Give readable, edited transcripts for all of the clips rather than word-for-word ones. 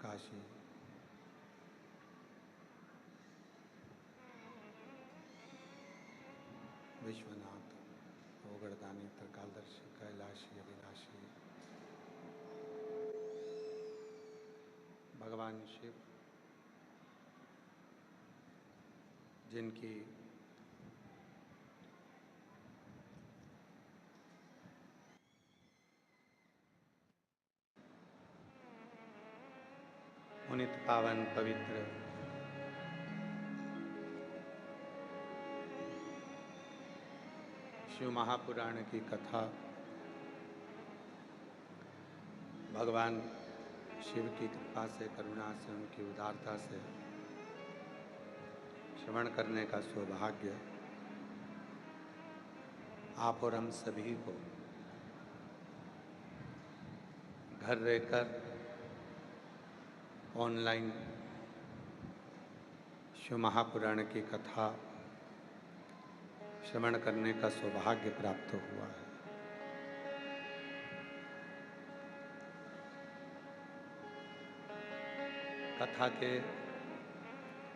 काशी, विश्वनाथ, ओगड़दानी, त्रिकालदर्शी, कैलाशी, अविनाशी, भगवान शिव, जिनकी पुनित पावन पवित्र शिव महापुराण की कथा भगवान शिव की कृपा से, करुणा से, उनकी उदारता से श्रवण करने का सौभाग्य आप और हम सभी को घर रहकर ऑनलाइन शिव महापुराण की कथा श्रवण करने का सौभाग्य प्राप्त हुआ है। कथा के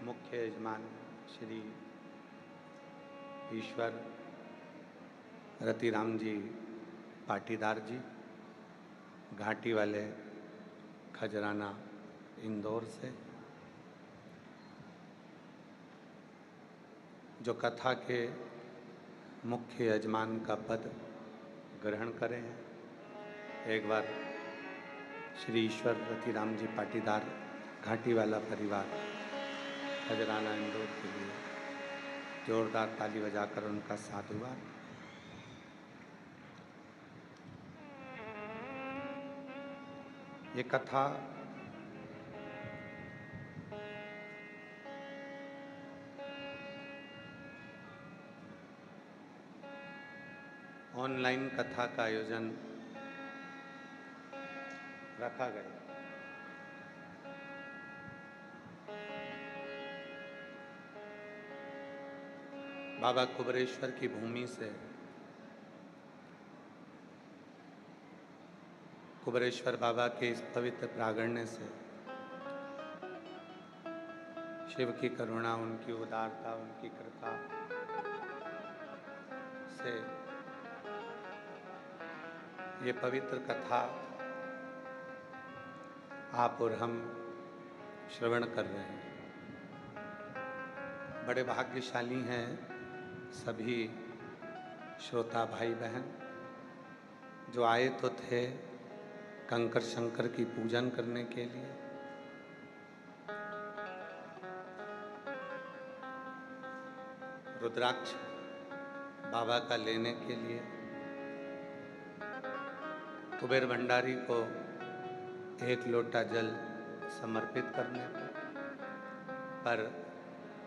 मुख्य यजमान श्री ईश्वर रतिराम जी पाटीदार जी, घाटी वाले खजराना इंदौर से, जो कथा के मुख्य यजमान का पद ग्रहण करें हैं। एक बार श्री ईश्वर रतिराम जी पाटीदार घाटी वाला परिवार खजराना इंदौर के लिए जोरदार ताली बजाकर उनका साधुवाद। ये कथा ऑनलाइन कथा का आयोजन रखा गया। बाबा कुबरेश्वर की भूमि से कुबरेश्वर बाबा के इस पवित्र प्रांगण से शिव की करुणा, उनकी उदारता, उनकी कृपा से ये पवित्र कथा आप और हम श्रवण कर रहे हैं। बड़े भाग्यशाली हैं सभी श्रोता भाई बहन जो आए तो थे कंकर शंकर की पूजन करने के लिए, रुद्राक्ष बाबा का लेने के लिए, कुबेर भंडारी को एक लोटा जल समर्पित करने पर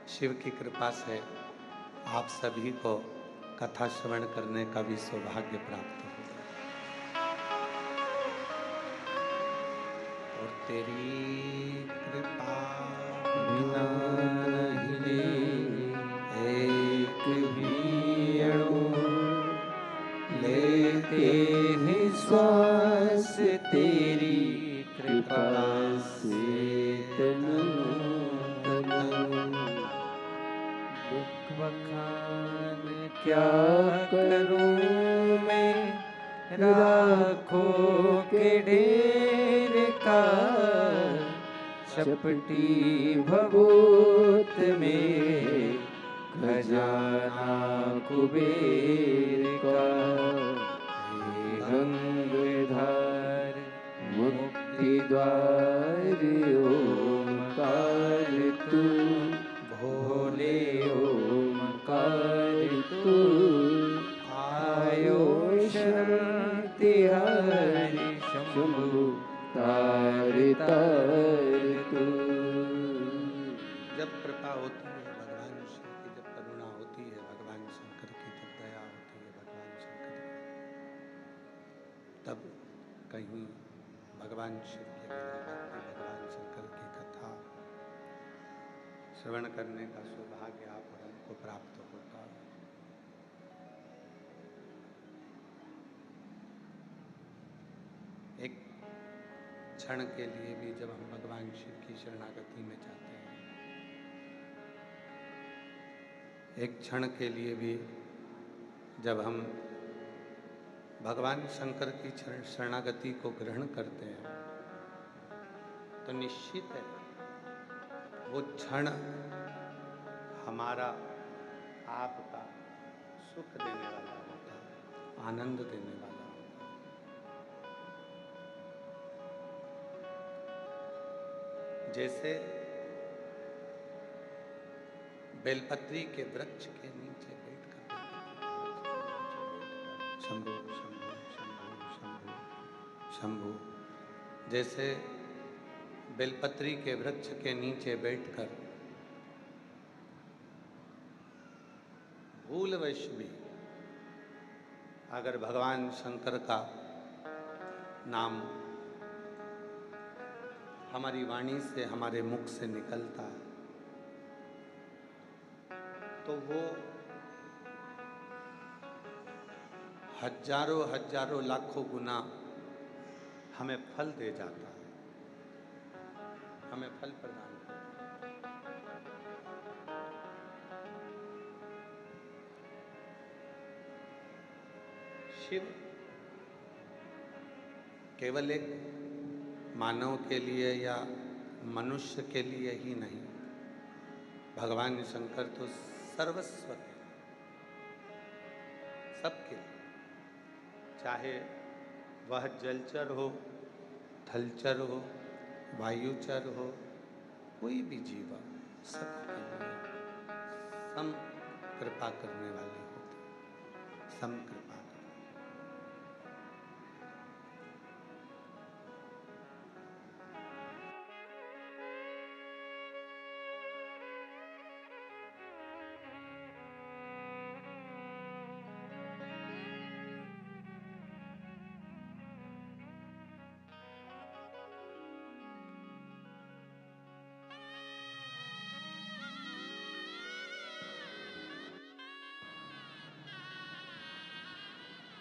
शिव की कृपा से आप सभी को कथा श्रवण करने का भी सौभाग्य प्राप्त हो। और तेरी कृपा बिना नहीं एक भी अणु लेते हैं श्वास, तेरी कृपा से तनु बखान क्या करूं मैं राखों के ढेर का, चपटी भभूत में खजाना कुबेर का। हे गंगाधर मुक्ति द्वार ओमकार तू, भोले ओमकार तू, आयो शरण तिहारी शंभु तार तार तू। जब कृपा होती है भगवान शिव की, जब करुणा होती है भगवान शंकर की, जब दया होती है भगवान शंकर की, तब कहीं भगवान शिव की भगवान शंकर की कथा श्रवण करने का सौभाग्य आप और हमको प्राप्त होता है। एक क्षण के लिए भी जब हम भगवान शिव की शरणागति में जाते हैं, एक क्षण के लिए भी जब हम भगवान शंकर की शरणागति को ग्रहण करते हैं, तो निश्चित है वो क्षण हमारा आपका सुख देने वाला होता है, आनंद देने वाला होता है। जैसे बेलपत्री के वृक्ष के नीचे बैठकर शंभु शंभु शंभु शंभु शंभु, जैसे बेलपत्री के वृक्ष के नीचे बैठकर भूलवश भी अगर भगवान शंकर का नाम हमारी वाणी से, हमारे मुख से निकलता है, तो वो हजारों हजारों लाखों गुना हमें फल दे जाता है, हमें फल प्रदान करता है। शिव केवल एक मानव के लिए या मनुष्य के लिए ही नहीं, भगवान शंकर तो सर्वस्व के, सबके लिए, चाहे वह जलचर हो, थलचर हो, वायुचर हो, कोई भी जीव हो, सबके लिए सम कृपा करने वाले होते, सम कृपा।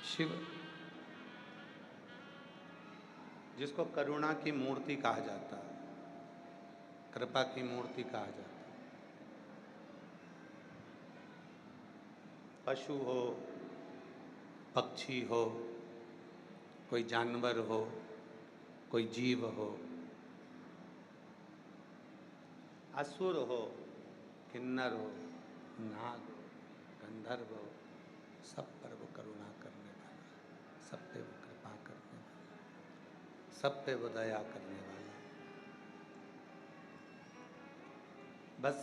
शिव जिसको करुणा की मूर्ति कहा जाता है, कृपा की मूर्ति कहा जाता है, पशु हो, पक्षी हो, कोई जानवर हो, कोई जीव हो, असुर हो, किन्नर हो, नाग हो, गंधर्व हो, सब पर वो करुणा करने वाला, सब पे वो कृपा करने वाला, सब पे वो दया करने वाला। बस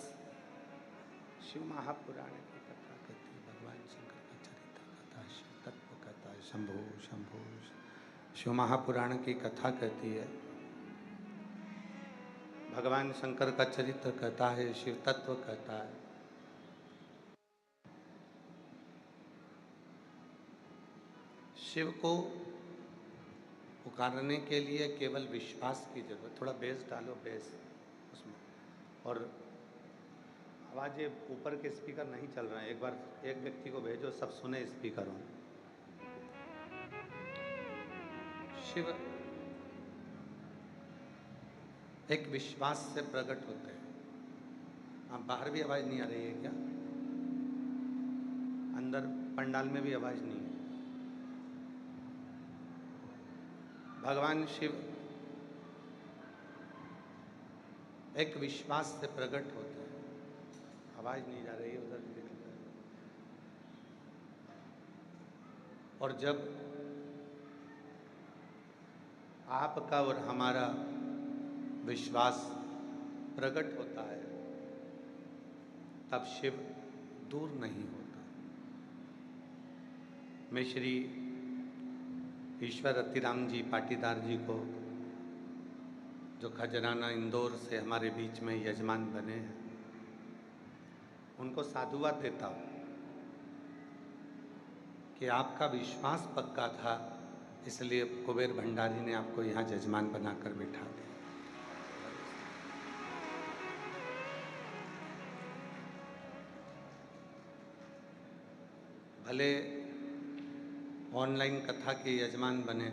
शिव महापुराण की कथा कहती है, भगवान शंकर का चरित्र कथा, शिव तत्व कथा, शंभु शंभु। शिव महापुराण की कथा कहती है, भगवान शंकर का चरित्र कहता है, शिव तत्व कहता है। शिव को पुकारने के लिए केवल विश्वास की जरूरत। थोड़ा बेस डालो, बेस उसमें, और आवाज़ ऊपर के स्पीकर नहीं चल रहे हैं, एक बार एक व्यक्ति को भेजो, सब सुने स्पीकरों। शिव एक विश्वास से प्रकट होते हैं। आप बाहर भी आवाज़ नहीं आ रही है क्या? अंदर पंडाल में भी आवाज़ नहीं है। भगवान शिव एक विश्वास से प्रकट होते हैं। आवाज़ नहीं जा रही है, उधर भी दिख रहा है। और जब आपका और हमारा विश्वास प्रकट होता है, तब शिव दूर नहीं होता। मैं श्री ईश्वर रतिराम जी पाटीदार जी को, जो खजराना इंदौर से हमारे बीच में यजमान बने हैं, उनको साधुवाद देता हूँ कि आपका विश्वास पक्का था, इसलिए कुबेर भंडारी ने आपको यहाँ यजमान बनाकर बिठा दिया। भले ऑनलाइन कथा के यजमान बने,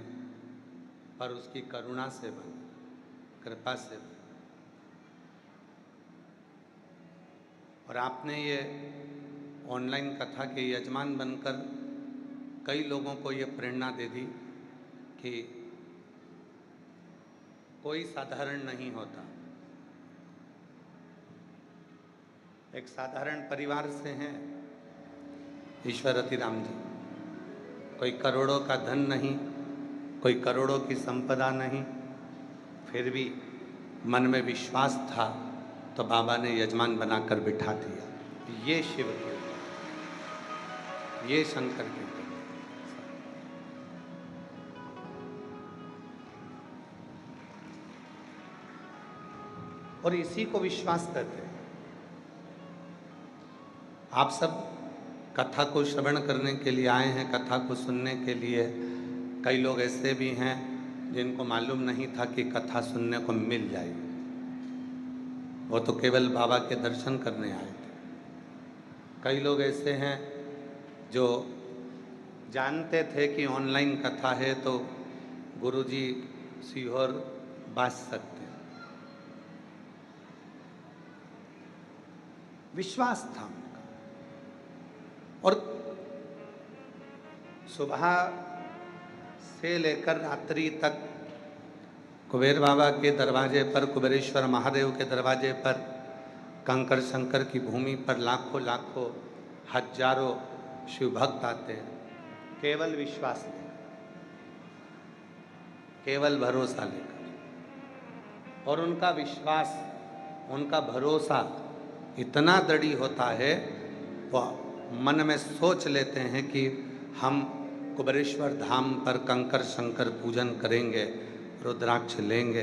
पर उसकी करुणा से बने। कृपा से, और आपने ये ऑनलाइन कथा के यजमान बनकर कई लोगों को ये प्रेरणा दे दी कि कोई साधारण नहीं होता। एक साधारण परिवार से हैं ईश्वर रतिराम जी। कोई करोड़ों का धन नहीं, कोई करोड़ों की संपदा नहीं, फिर भी मन में विश्वास था तो बाबा ने यजमान बनाकर बिठा दिया। ये शिव के, ये शंकर के। और इसी को विश्वास करते हैं। आप सब कथा को श्रवण करने के लिए आए हैं, कथा को सुनने के लिए। कई लोग ऐसे भी हैं जिनको मालूम नहीं था कि कथा सुनने को मिल जाएगी, वो तो केवल बाबा के दर्शन करने आए थे। कई लोग ऐसे हैं जो जानते थे कि ऑनलाइन कथा है तो गुरुजी सीहोर बाज सकते हैं, विश्वास था उनका। और सुबह से लेकर रात्रि तक कुबेर बाबा के दरवाजे पर, कुबेरेश्वर महादेव के दरवाजे पर, कंकर शंकर की भूमि पर लाखों लाखों हजारों शिव भक्त आते हैं, केवल विश्वास लेकर, केवल भरोसा लेकर। और उनका विश्वास, उनका भरोसा इतना दृढ़ होता है, वह मन में सोच लेते हैं कि हम कुबेरेश्वर धाम पर कंकर शंकर पूजन करेंगे, रुद्राक्ष लेंगे,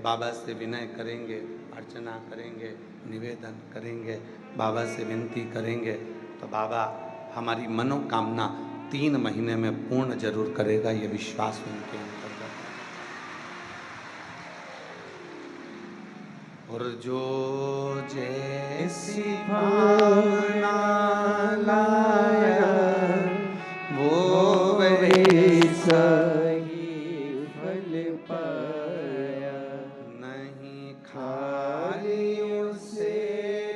बाबा से विनय करेंगे, अर्चना करेंगे, निवेदन करेंगे, बाबा से विनती करेंगे, तो बाबा हमारी मनोकामना 3 महीने में पूर्ण जरूर करेगा। ये विश्वास उनके अंतर्गत है। और जो जैसी भावना लाया वो वैसा ही फल पाया, नहीं खाली उसे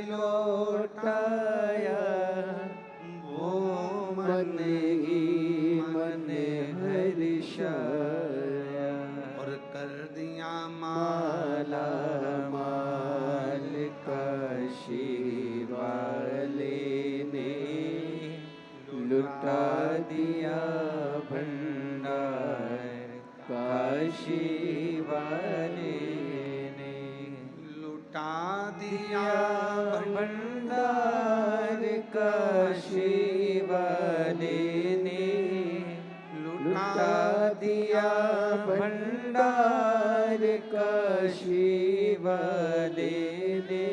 लौटाया, वो मन ही मन हर्षाया। और कर दिया माला माल काशी वाले ने, लुटा दिया भंडार काशी वाले ने, लुटा दिया भंडार काशी वाले ने, लुटा दिया भंडार काशी वाले ने,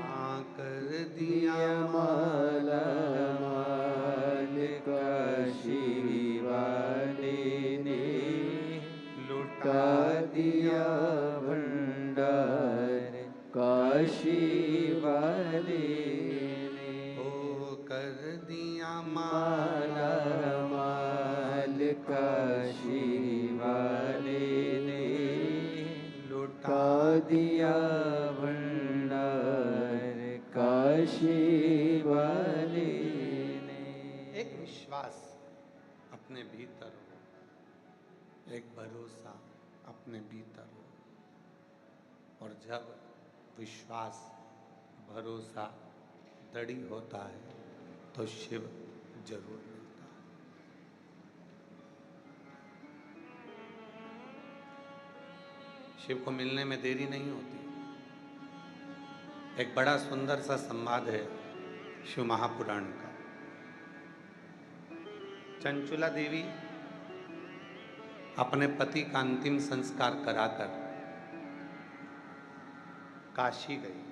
आकर दिया माला माल काशी वाले ने, लुटा दिया भंडार काशी वाले ने। ओ कर दिया माला माल काशी वाले ने, लुटा दिया भंडार काशी वाले ने। एक विश्वास अपने भीतर हो, एक भरोसा अपने भीतर हो, और जब विश्वास भरोसा दृढ़ होता है तो शिव जरूर मिलता है। शिव को मिलने में देरी नहीं होती। एक बड़ा सुंदर सा संवाद है शिव महापुराण का। चंचुला देवी अपने पति का अंतिम संस्कार कराकर काशी गई।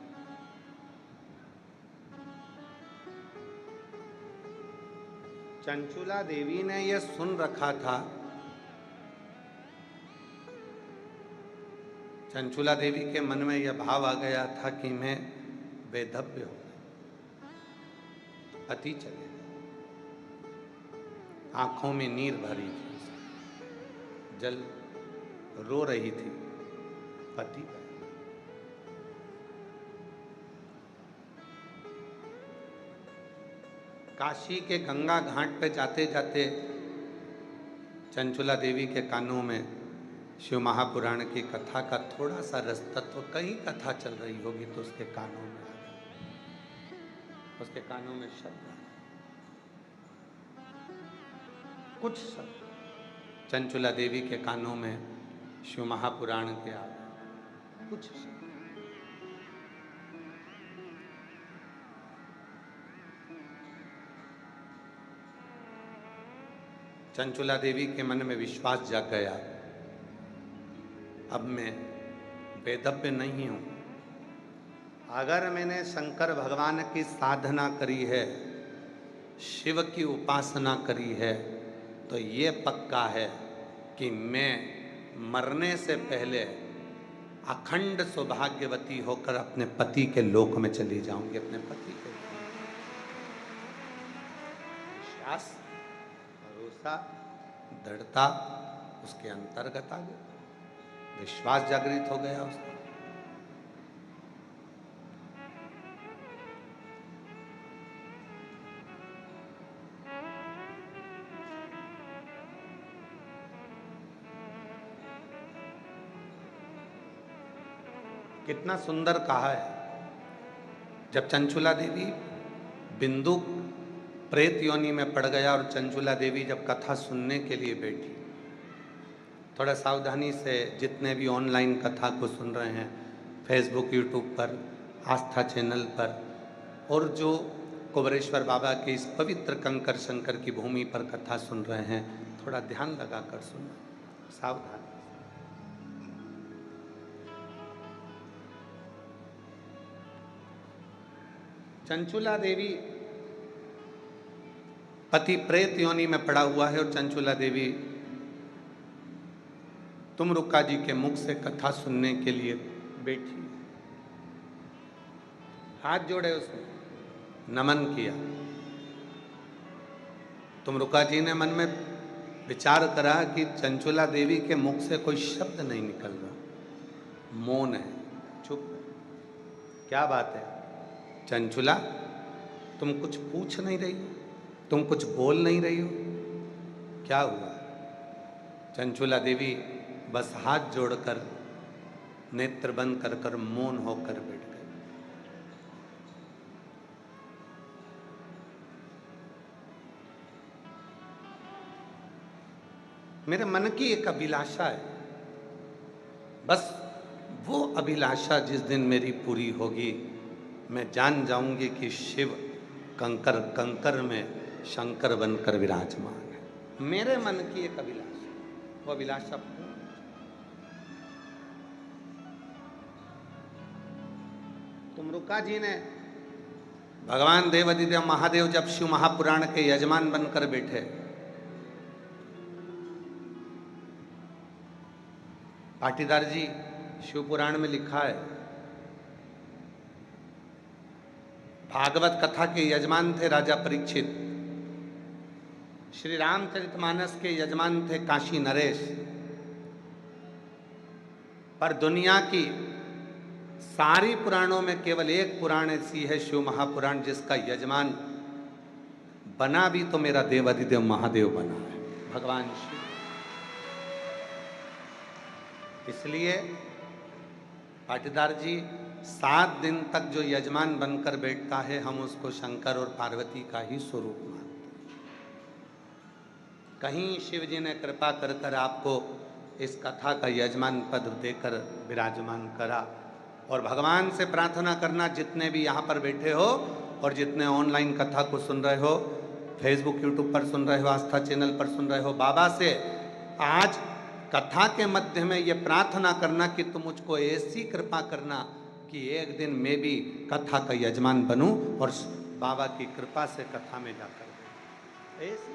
चंचुला देवी ने यह सुन रखा था, चंचुला देवी के मन में यह भाव आ गया था कि मैं बेधव्य हो गई, पति चले गए। आंखों में नीर भरी थी, जल रो रही थी, पति गए। काशी के गंगा घाट पे जाते जाते चंचुला देवी के कानों में शिव महापुराण की कथा का थोड़ा सा रस तत्व, कहीं कथा चल रही होगी तो उसके कानों में आ गया, उसके कानों में शब्द आ गए, कुछ शब्द चंचुला देवी के कानों में शिव महापुराण के आ गए, कुछ शब्द। चंचुला देवी के मन में विश्वास जाग गया, अब मैं बेदब्य नहीं हूं। अगर मैंने शंकर भगवान की साधना करी है, शिव की उपासना करी है, तो ये पक्का है कि मैं मरने से पहले अखंड सौभाग्यवती होकर अपने पति के लोक में चली जाऊंगी, अपने पति के। विश्वास, भरोसा, दृढ़ता उसके अंतर्गत आ गया, विश्वास जागृत हो गया उसका। कितना सुंदर कहा है, जब चंचुला देवी बिंदु प्रेत योनि में पड़ गया और चंचुला देवी जब कथा सुनने के लिए बैठी, थोड़ा सावधानी से जितने भी ऑनलाइन कथा को सुन रहे हैं, फेसबुक, यूट्यूब पर, आस्था चैनल पर, और जो कुबरेश्वर बाबा के इस पवित्र कंकर शंकर की भूमि पर कथा सुन रहे हैं, थोड़ा ध्यान लगाकर सुनना, सावधान। चंचुला देवी पति प्रेत योनि में पड़ा हुआ है और चंचुला देवी तुमरुका जी के मुख से कथा सुनने के लिए बैठी, हाथ जोड़े उसने, नमन किया। तुमरुका जी ने मन में विचार करा कि चंचुला देवी के मुख से कोई शब्द नहीं निकल रहा, मौन है, चुप। क्या बात है चंचुला, तुम कुछ पूछ नहीं रही हो, तुम कुछ बोल नहीं रही हो, क्या हुआ? चंचुला देवी बस हाथ जोड़कर नेत्र बंद कर कर मौन होकर बैठ गई। मेरे मन की एक अभिलाषा है, बस वो अभिलाषा जिस दिन मेरी पूरी होगी, मैं जान जाऊंगी कि शिव कंकर कंकर में शंकर बनकर विराजमान है। मेरे मन की एक अभिलाषा, वो अभिलाषा तुमरुका जी ने, भगवान देवाधिदेव महादेव जब शिव महापुराण के यजमान बनकर बैठे, पाटीदार जी शिव पुराण में लिखा है, भागवत कथा के यजमान थे राजा परीक्षित, श्री रामचरितमानस के यजमान थे काशी नरेश, पर दुनिया की सारी पुराणों में केवल एक पुराण ऐसी है, शिव महापुराण, जिसका यजमान बना भी तो मेरा देवाधिदेव महादेव बना है, भगवान शिव। इसलिए पाटीदार जी 7 दिन तक जो यजमान बनकर बैठता है, हम उसको शंकर और पार्वती का ही स्वरूप मानते हैं। कहीं शिव जी ने कृपा कर कर आपको इस कथा का यजमान पद देकर विराजमान करा, और भगवान से प्रार्थना करना, जितने भी यहाँ पर बैठे हो और जितने ऑनलाइन कथा को सुन रहे हो, फेसबुक यूट्यूब पर सुन रहे हो, आस्था चैनल पर सुन रहे हो, बाबा से आज कथा के मध्य में ये प्रार्थना करना कि तुम मुझको ऐसी कृपा करना कि एक दिन मैं भी कथा का यजमान बनूं और बाबा की कृपा से कथा में जाकर ऐसी।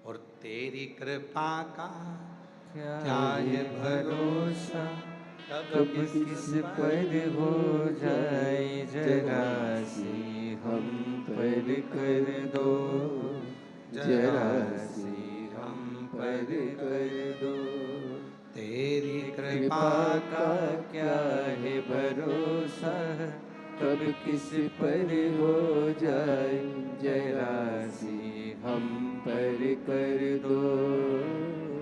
और तेरी कृपा का क्या ये भरोसा, कब किस पर हो जाए जरा सी हम पर कर दो, जरा सी हम पर कर दो। तेरी कृपा का क्या है भरोसा, कब किस पर हो जाए जरा सी हम पर कर दो,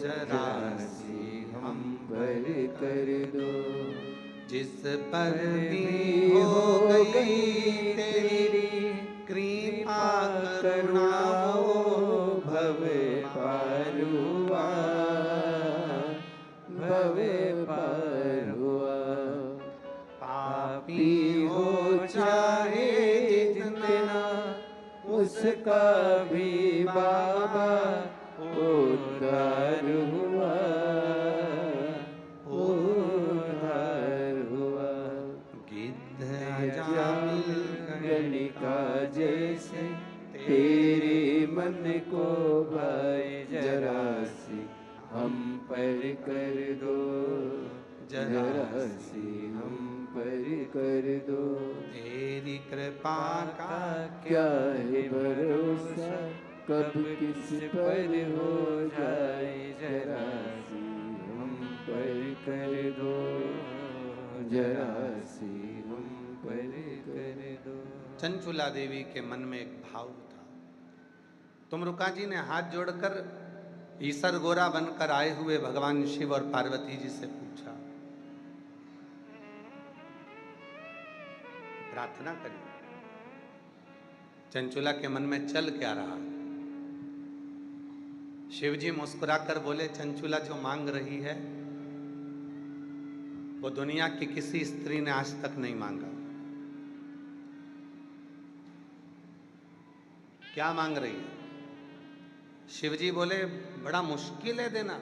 जरा सी हम पर कर दो। जिस पर भी भी हो हो गई गई तेरी तेरी कृपा कृपा करुणा करुणा वो भव पार हुआ, भव पार हुआ। पापी पापी हो हो चाहे चाहे जितना जितना, उसका भी बाबा उद्धार हुआ, उद्धार हुआ। गिद्ध जामिल जामिल गणिका जैसे तेरे मन को भाई जरा सी हम पर कर दो, जरा सी हम पर कर दो। तेरी कृपा का क्या है भरोसा, कब किस पर हो जाए जरा सी हम पर कर दो, जरा सी हम पर कर दो। चंचुला देवी के मन में एक भाव था। तुमरुका जी ने हाथ जोड़कर ईसर गोरा बनकर आए हुए भगवान शिव और पार्वती जी से पूछा, प्रार्थना करी। चंचुला के मन में चल क्या रहा? शिव जी मुस्कुराकर बोले, चंचुला जो मांग रही है वो दुनिया की किसी स्त्री ने आज तक नहीं मांगा। क्या मांग रही है? शिव जी बोले, बड़ा मुश्किल है देना।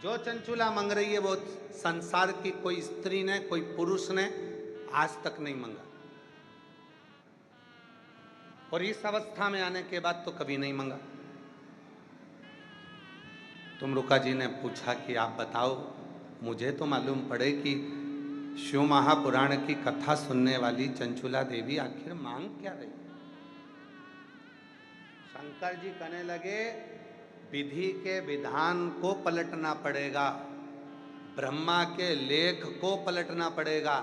जो चंचुला मांग रही है वो संसार की कोई स्त्री ने, कोई पुरुष ने आज तक नहीं मांगा, और इस अवस्था में आने के बाद तो कभी नहीं मांगा। तुमरुका जी ने पूछा कि आप बताओ, मुझे तो मालूम पड़े कि शिव महापुराण की कथा सुनने वाली चंचुला देवी आखिर मांग क्या रही? शंकर जी कहने लगे, विधि के विधान को पलटना पड़ेगा, ब्रह्मा के लेख को पलटना पड़ेगा,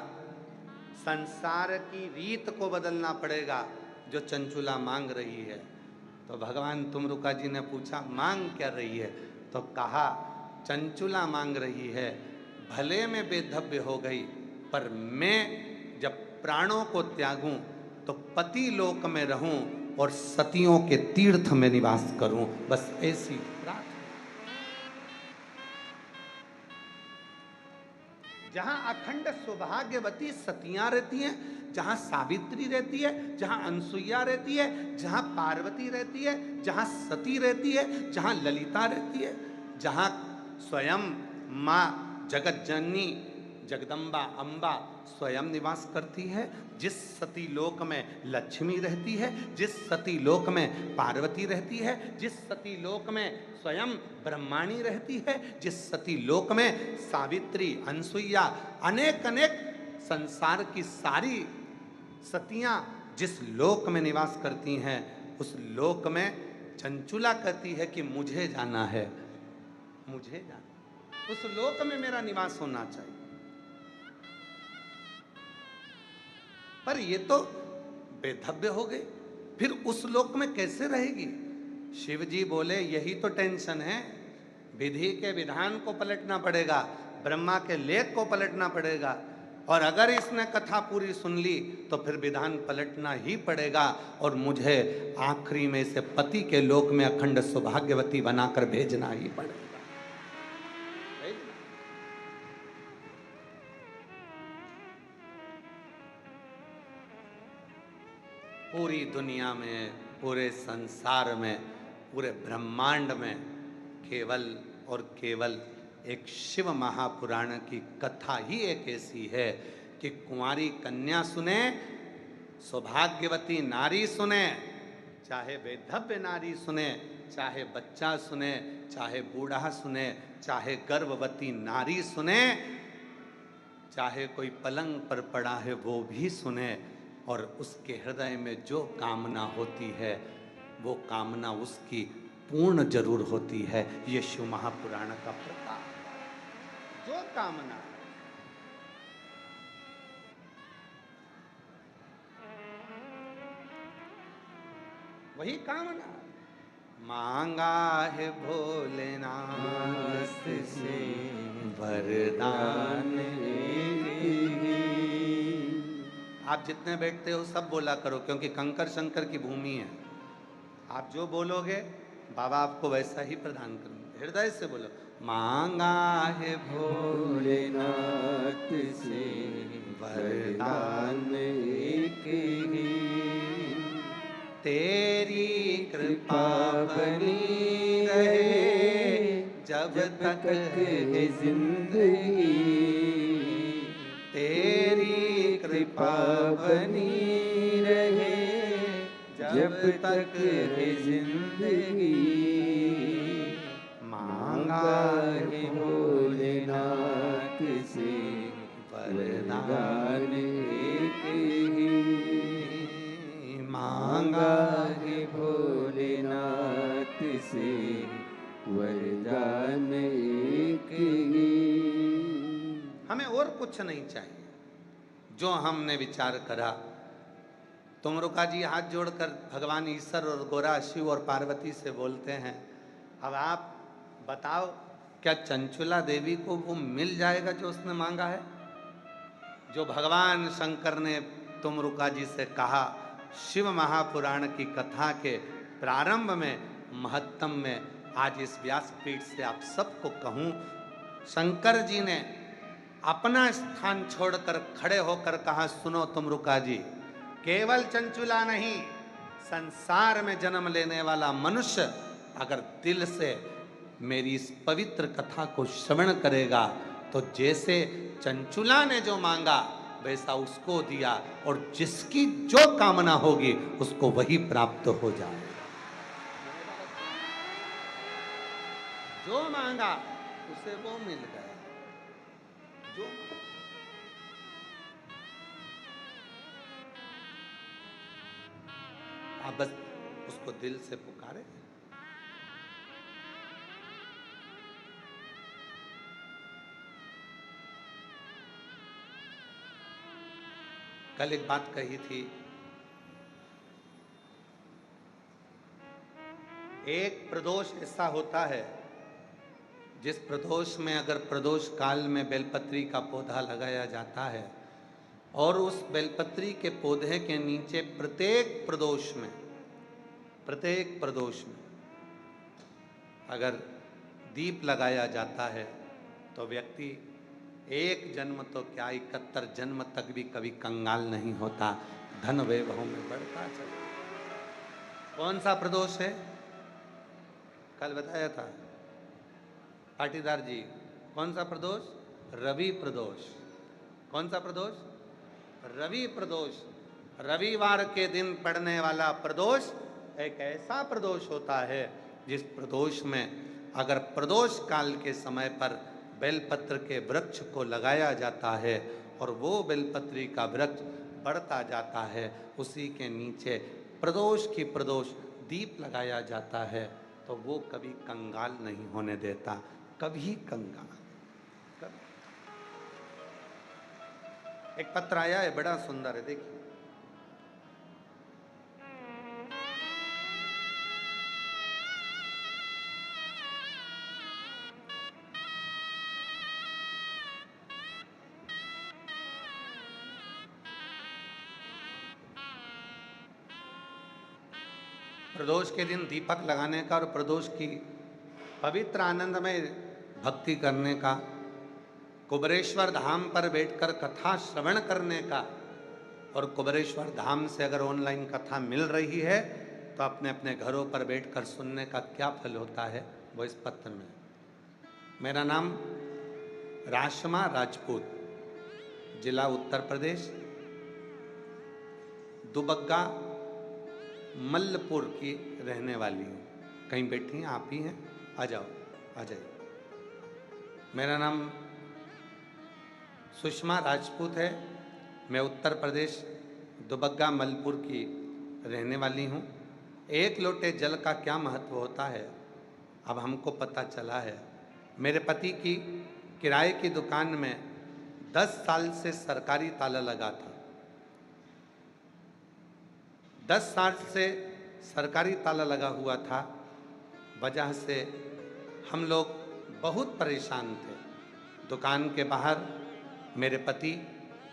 संसार की रीत को बदलना पड़ेगा जो चंचुला मांग रही है। तो भगवान तुमरुका जी ने पूछा, मांग क्या रही है? तो कहा, चंचुला मांग रही है, भले में बेधव्य हो गई, पर मैं जब प्राणों को त्यागूं तो पति लोक में रहूं और सतियों के तीर्थ में निवास करूं, बस ऐसी प्रार्थना। जहां अखंड सौभाग्यवती सतियां रहती हैं, जहां सावित्री रहती है, जहां अनसुईया रहती है, जहां पार्वती रहती है, जहां सती रहती है, जहां ललिता रहती है, जहां स्वयं माँ जगत जननी जगदम्बा अम्बा स्वयं निवास करती है, जिस सती लोक में लक्ष्मी रहती है, जिस सती लोक में पार्वती रहती है, जिस सती लोक में स्वयं ब्रह्माणी रहती है, जिस सती लोक में सावित्री अनसुईया अनेक अनेक संसार की सारी सतियां जिस लोक में निवास करती हैं, उस लोक में चंचुला कहती है कि मुझे जाना है, मुझे जाना, उस लोक में मेरा निवास होना चाहिए। पर ये तो बेधव्य हो गई, फिर उस लोक में कैसे रहेगी? शिव जी बोले, यही तो टेंशन है, विधि के विधान को पलटना पड़ेगा, ब्रह्मा के लेख को पलटना पड़ेगा, और अगर इसने कथा पूरी सुन ली तो फिर विधान पलटना ही पड़ेगा, और मुझे आखिरी में से पति के लोक में अखंड सौभाग्यवती बनाकर भेजना ही पड़ेगा। पूरी दुनिया में, पूरे संसार में, पूरे ब्रह्मांड में केवल और केवल एक शिव महापुराण की कथा ही एक ऐसी है कि कुंवारी कन्या सुने, सौभाग्यवती नारी सुने, चाहे वेधव्य नारी सुने, चाहे बच्चा सुने, चाहे बूढ़ा सुने, चाहे गर्भवती नारी सुने, चाहे कोई पलंग पर पड़ा है वो भी सुने, और उसके हृदय में जो कामना होती है वो कामना उसकी पूर्ण जरूर होती है। ये शिव महापुराण का प्रताप है। जो कामना वही कामना। मांगा है भोलेनाथ से वरदान एक ही। आप जितने बैठते हो सब बोला करो, क्योंकि कंकर शंकर की भूमि है। आप जो बोलोगे बाबा आपको वैसा ही प्रदान करेंगे। हृदय से बोलो, मांगा है भोलेनाथ से वरदान एक ही, तेरी कृपा बनी रहे जब तक है जिंदगी, तेरी कृपा बनी रहे जब तक है जिंदगी। मांगा है भोलेनाथ से वरदान एक ही, मांगा है भोलेनाथ से वरदान एक ही। हमें और कुछ नहीं चाहिए। जो हमने विचार करा, तुमरुका जी हाथ जोड़कर भगवान ईश्वर और गोरा शिव और पार्वती से बोलते हैं, अब आप बताओ क्या चंचुला देवी को वो मिल जाएगा जो उसने मांगा है? जो भगवान शंकर ने तुमरुका जी से कहा, शिव महापुराण की कथा के प्रारंभ में, महत्तम में, आज इस व्यासपीठ से आप सबको कहूं, शंकर जी ने अपना स्थान छोड़कर खड़े होकर कहा, सुनो तुमरुका जी, केवल चंचुला नहीं, संसार में जन्म लेने वाला मनुष्य अगर दिल से मेरी इस पवित्र कथा को श्रवण करेगा तो जैसे चंचुला ने जो मांगा वैसा उसको दिया, और जिसकी जो कामना होगी उसको वही प्राप्त हो जाए। जो मांगा उसे वो मिल गया। जो आप बस उसको दिल से पुकारे। कल एक बात कही थी, एक प्रदोष ऐसा होता है जिस प्रदोष में अगर प्रदोष काल में बेलपत्री का पौधा लगाया जाता है और उस बेलपत्री के पौधे के नीचे प्रत्येक प्रदोष में अगर दीप लगाया जाता है तो व्यक्ति एक जन्म तो क्या 71 जन्म तक भी कभी कंगाल नहीं होता, धन वैभव में बढ़ता चला। कौन सा प्रदोष है? कल बताया था पाटीदार जी। कौन सा प्रदोष? रवि प्रदोष। कौन सा प्रदोष? रवि प्रदोष। रविवार के दिन पड़ने वाला प्रदोष एक ऐसा प्रदोष होता है जिस प्रदोष में अगर प्रदोष काल के समय पर बेलपत्र के वृक्ष को लगाया जाता है और वो बेलपत्री का वृक्ष बढ़ता जाता है, उसी के नीचे प्रदोष की प्रदोष दीप लगाया जाता है, तो वो कभी कंगाल नहीं होने देता, कभी कंगाल। कभी। एक पत्र आया है, बड़ा सुंदर है, देखिए। प्रदोष के दिन दीपक लगाने का और प्रदोष की पवित्र आनंदमय भक्ति करने का, कुबरेश्वर धाम पर बैठकर कथा श्रवण करने का, और कुबरेश्वर धाम से अगर ऑनलाइन कथा मिल रही है तो अपने अपने घरों पर बैठकर सुनने का क्या फल होता है वो इस पत्र में। मेरा नाम राशमा राजपूत, जिला उत्तर प्रदेश, दुबग्गा मल्लपुर की रहने वाली हूँ। कहीं बैठी हैं, आप ही हैं? आ जाओ, आ जाइए। मेरा नाम सुषमा राजपूत है। मैं उत्तर प्रदेश दुबग्गा मलपुर की रहने वाली हूँ। एक लोटे जल का क्या महत्व होता है अब हमको पता चला है। मेरे पति की किराए की दुकान में 10 साल से सरकारी ताला लगा था। 10 साल से सरकारी ताला लगा हुआ था, वजह से हम लोग बहुत परेशान थे। दुकान के बाहर मेरे पति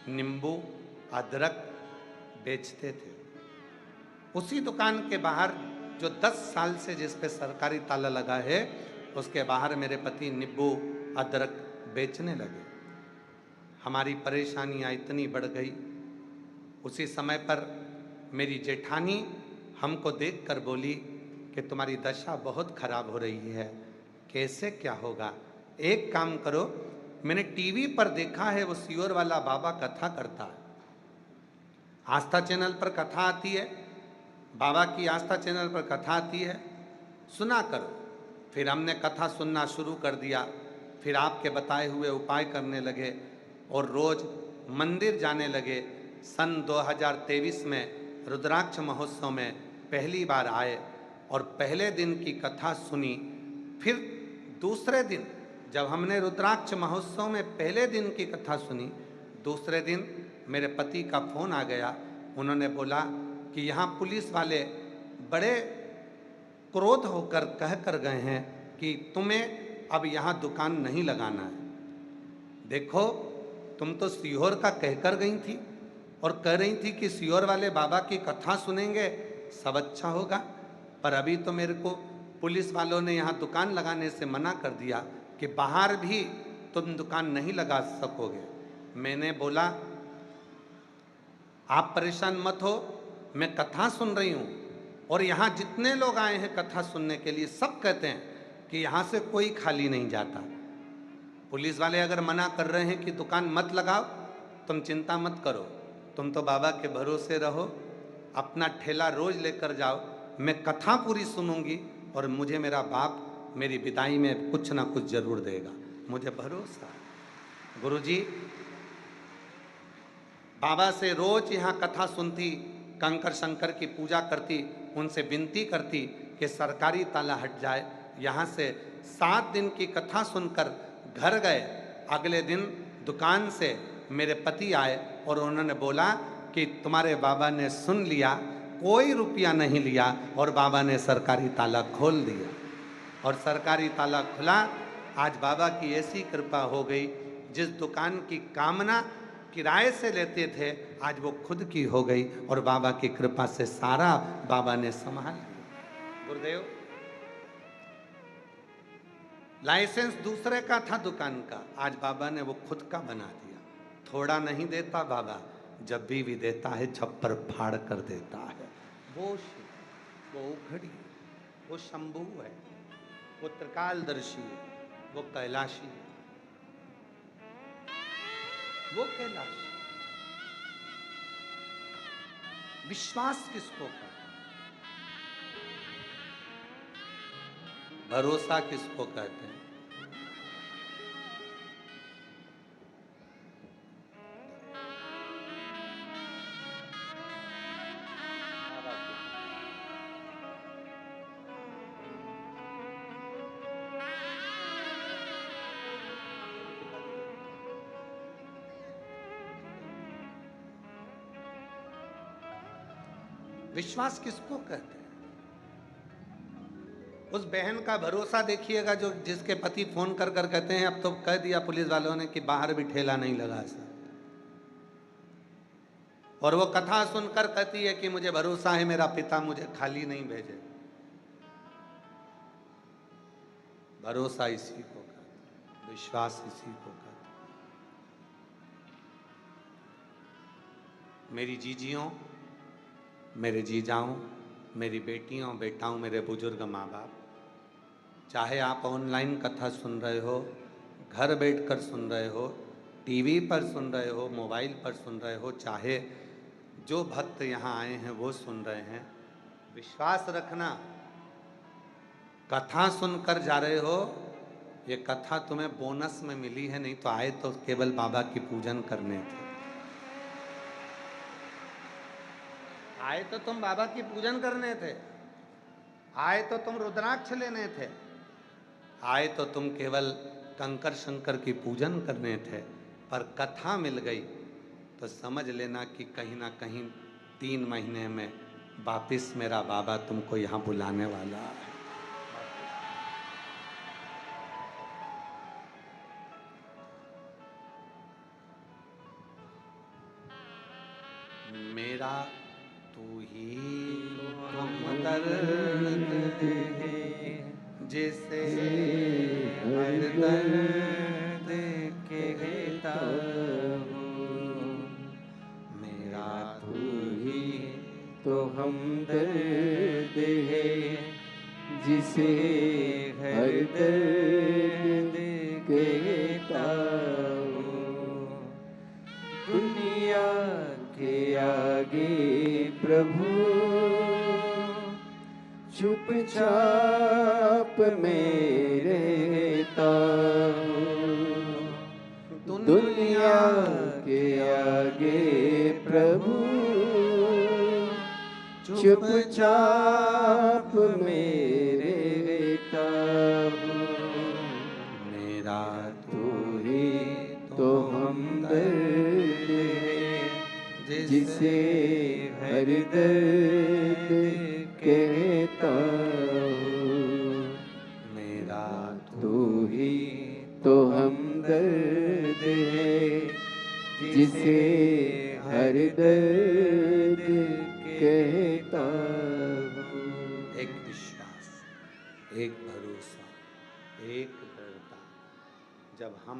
नींबू अदरक बेचते थे। उसी दुकान के बाहर जो 10 साल से जिस पे सरकारी ताला लगा है, उसके बाहर मेरे पति नींबू अदरक बेचने लगे। हमारी परेशानियाँ इतनी बढ़ गई। उसी समय पर मेरी जेठानी हमको देखकर बोली कि तुम्हारी दशा बहुत खराब हो रही है, कैसे क्या होगा? एक काम करो, मैंने टीवी पर देखा है वो सियोर वाला बाबा कथा करता है। आस्था चैनल पर कथा आती है, बाबा की आस्था चैनल पर कथा आती है, सुना करो। फिर हमने कथा सुनना शुरू कर दिया। फिर आपके बताए हुए उपाय करने लगे और रोज़ मंदिर जाने लगे। सन 2023 में रुद्राक्ष महोत्सव में पहली बार आए और पहले दिन की कथा सुनी। फिर दूसरे दिन जब हमने रुद्राक्ष महोत्सव में पहले दिन की कथा सुनी, दूसरे दिन मेरे पति का फ़ोन आ गया। उन्होंने बोला कि यहाँ पुलिस वाले बड़े क्रोध होकर कह कर गए हैं कि तुम्हें अब यहाँ दुकान नहीं लगाना है। देखो, तुम तो सीहोर का कहकर गई थी और कह रही थी कि सीहोर वाले बाबा की कथा सुनेंगे सब अच्छा होगा, पर अभी तो मेरे को पुलिस वालों ने यहाँ दुकान लगाने से मना कर दिया कि बाहर भी तुम दुकान नहीं लगा सकोगे। मैंने बोला आप परेशान मत हो, मैं कथा सुन रही हूँ और यहाँ जितने लोग आए हैं कथा सुनने के लिए सब कहते हैं कि यहाँ से कोई खाली नहीं जाता। पुलिस वाले अगर मना कर रहे हैं कि दुकान मत लगाओ, तुम चिंता मत करो, तुम तो बाबा के भरोसे रहो, अपना ठेला रोज लेकर जाओ, मैं कथा पूरी सुनूंगी और मुझे मेरा बाप मेरी विदाई में कुछ ना कुछ जरूर देगा, मुझे भरोसा। गुरुजी बाबा से रोज यहाँ कथा सुनती, कंकर शंकर की पूजा करती, उनसे विनती करती कि सरकारी ताला हट जाए। यहाँ से 7 दिन की कथा सुनकर घर गए। अगले दिन दुकान से मेरे पति आए और उन्होंने बोला कि तुम्हारे बाबा ने सुन लिया, कोई रुपया नहीं लिया और बाबा ने सरकारी ताला खोल दिया। और सरकारी ताला खुला। आज बाबा की ऐसी कृपा हो गई, जिस दुकान की कामना किराए से लेते थे आज वो खुद की हो गई और बाबा की कृपा से सारा बाबा ने संभाल लिया। गुरुदेव, लाइसेंस दूसरे का था दुकान का, आज बाबा ने वो खुद का बना दिया। थोड़ा नहीं देता बाबा, जब भी देता है छप्पर फाड़ कर देता है। वो शिव, वो उघड़ी, वो शंभू है, वो त्रिकालदर्शी है, वो कैलाशी है, वो कैलाश। विश्वास किसको कहते हैं? भरोसा किसको कहते हैं? विश्वास किसको कहते हैं? उस बहन का भरोसा देखिएगा जो जिसके पति फोन कर कर कहते हैं अब तो कह दिया पुलिस वालों ने कि बाहर भी ठेला नहीं लगा सकते, और वो कथा सुनकर कहती है कि मुझे भरोसा है मेरा पिता मुझे खाली नहीं भेजे। भरोसा इसी को कहते हैं, विश्वास इसी को कहते हैं। मेरी जीजियों, मेरे जीजाओं, मेरी बेटियों बेटाओं, मेरे बुजुर्ग माँ बाप, चाहे आप ऑनलाइन कथा सुन रहे हो, घर बैठकर सुन रहे हो, टीवी पर सुन रहे हो, मोबाइल पर सुन रहे हो, चाहे जो भक्त यहाँ आए हैं वो सुन रहे हैं, विश्वास रखना कथा सुनकर जा रहे हो, ये कथा तुम्हें बोनस में मिली है, नहीं तो आए तो केवल बाबा की पूजन करने थे। आए तो तुम बाबा की पूजन करने थे, आए तो तुम रुद्राक्ष लेने थे, आए तो तुम केवल कंकर शंकर की पूजन करने थे, पर कथा मिल गई तो समझ लेना कि कहीं ना कहीं 3 महीने में वापिस मेरा बाबा तुमको यहाँ बुलाने वाला है। मेरा तू ही तुम दर्द है जिसे हर दर्द कहता हूँ, मेरा तू ही तो हमदर्द है जिसे हर दर्द कहता हूँ। दुनिया के आगे प्रभु चुपचाप में रहता हूँ। दुनिया के आगे प्रभु चुपचाप में रहता हूँ। मेरा तू ही तो हमदर्द है जिसे हर दर्द कहता हूँ। मेरा तू ही तो हमदर्द है जिसे हर दर्द कहता हूँ। एक विश्वास, एक भरोसा, एक दृढ़ता। जब हम